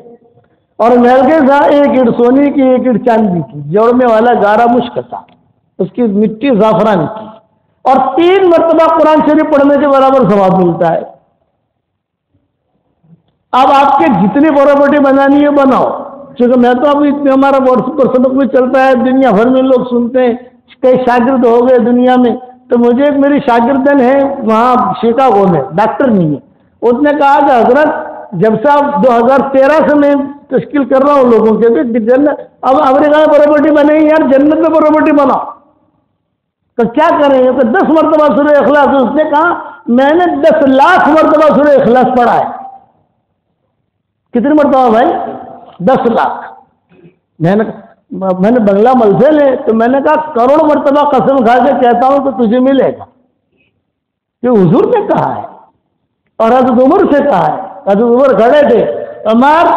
اور محل کے ساتھ 1 اینٹ سونے کی 1 اینٹ چاندی کی, جوڑنے والا گارا مشک تھا, اس کی مٹی زعفران کی, اور 3 مرتبہ قرآن شریف پڑھنے کے برابر ثواب ملتا ہے. اب آپ کے جتنی پراپرٹی بنانی ہے بناؤ, کیونکہ میں تو اب اتنے ہمارا واٹس ایپ پر سبق بھی چلتا ہے, دنیا بھر میں لوگ سنتے ہیں, کئی شاگرد ہو گئے دنیا میں. تو مجھے ایک میری شاگردن ہے وہاں شیکاگو میں, ڈاکٹر نہیں ہے, اس نے کہا کہ حضرت جب سے آپ 2013 سے میں تشکیل کر رہا ہوں لوگوں کے جنت, اب امریکہ میں پراپرٹی بنے گی, یار جنت میں پراپرٹی بناؤ. تو کیا کریں گے؟ تو 10 مرتبہ سورہ اخلاص. اس نے کہا میں نے 10 لاکھ مرتبہ سورہ اخلاص پڑھا ہے, کتنی مرتبہ بھائی؟ 10 لاکھ. میں نے بنگلہ مل سے لے تو میں نے کہا کروڑ مرتبہ قسم کھا کے کہتا ہوں تو تجھے ملے گا. یہ حضور نے کہا ہے اور حضرت عمر سے کہا ہے. حضرت عمر کھڑے تھے. عمر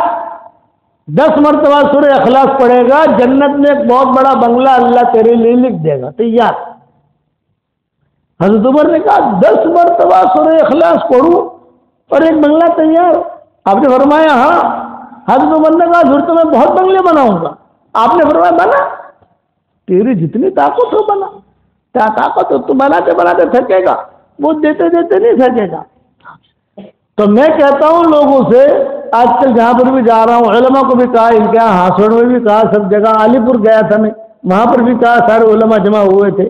10 مرتبہ سورہ اخلاص پڑھے گا, جنت میں ایک بہت بڑا بنگلہ اللہ تیرے لیے لکھ دے گا, تیار. حضرت عمر نے کہا 10 مرتبہ سورہ اخلاص پڑھوں اور ایک بنگلہ تیار. آپ نے فرمایا ہاں. حضرت عمر نے کہا حضور تو میں بہت بنگلے بناؤں گا. آپ نے فرمایا بنا, تیری جتنی طاقت ہو بنا. کیا طاقت ہو, تو بناتے بناتے تھکے گا, وہ دیتے دیتے نہیں تھکے گا. تو میں کہتا ہوں لوگوں سے, آج کل جہاں پر بھی جا رہا ہوں, علماء کو بھی کہا, ان کے یہاں ہاسوڑ میں بھی کہا, سب جگہ, علی پور گیا تھا میں, وہاں پر بھی کہا, سارے علماء جمع ہوئے تھے,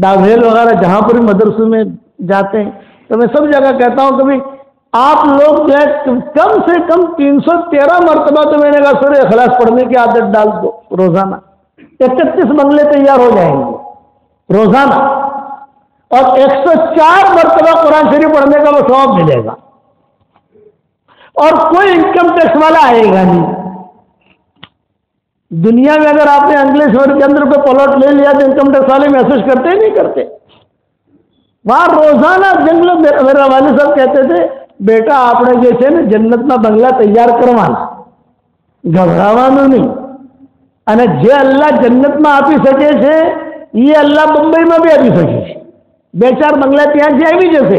ڈاگھیل وغیرہ جہاں پر بھی مدرسوں میں جاتے ہیں, تو میں سب جگہ کہتا ہوں کہ بھائی آپ لوگ جو ہے کم سے کم 313 مرتبہ تو میں نے کہا سورہ اخلاص پڑھنے کی عادت ڈال دو روزانہ. 31 بنگلے تیار ہو جائیں گے روزانہ, اور 104 مرتبہ قرآن شریف پڑھنے کا وہ ثواب ملے گا, اور کوئی انکم ٹیکس والا آئے گا نہیں. دنیا میں اگر آپ نے انگلیشور کے اندر کوئی پلاٹ لے لیا تو انکم ٹیکس والے محسوس کرتے ہی نہیں کرتے. وہاں روزانہ جنگل, میرے والد صاحب کہتے تھے بیٹا آپ نے جیسے نا جنت میں بنگلہ تیار کروانا, گھبراوانا نہیں. અને જે અલ્લાહ જન્નતમાં આપી શકે છે એ અલ્લાહ મુંબઈમાં બી આપી શકે છે. 2-4 બંગલા ત્યાંથી આવી જશે.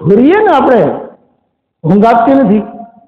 હુરીએ ને આપણે ઊંઘ આપતી નથી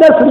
10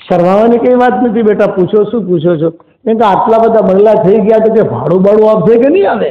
શરમાવાની કઈ વાત નથી બેટા, પૂછો શું પૂછો છો. કેમ કે આટલા બધા બંગલા થઈ ગયા તો કે ભાડું બાડું આપશે કે નહીં આવે.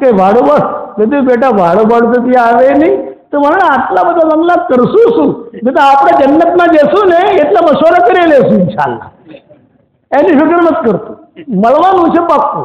કે ભાડું બસ બધું બેટા ભાડું ભાડું તો ત્યાં આવે નહીં. તો મને આટલા બધા બંગલા કરશું શું બેટા, આપણે જન્નતમાં જશું ને એટલે મશવરા કરી લેશું ઇન્શાલ્લાહ. એની ફિક્ર મત કરતું, મળવાનું છે પાક્કું.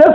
10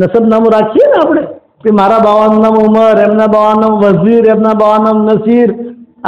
નસબ નામું રાખીએ ને આપણે કે મારા બાવાનું નામ ઉમર, એમના બાવાનું નામ વઝીર, એમના બાવાનું નામ નસીર,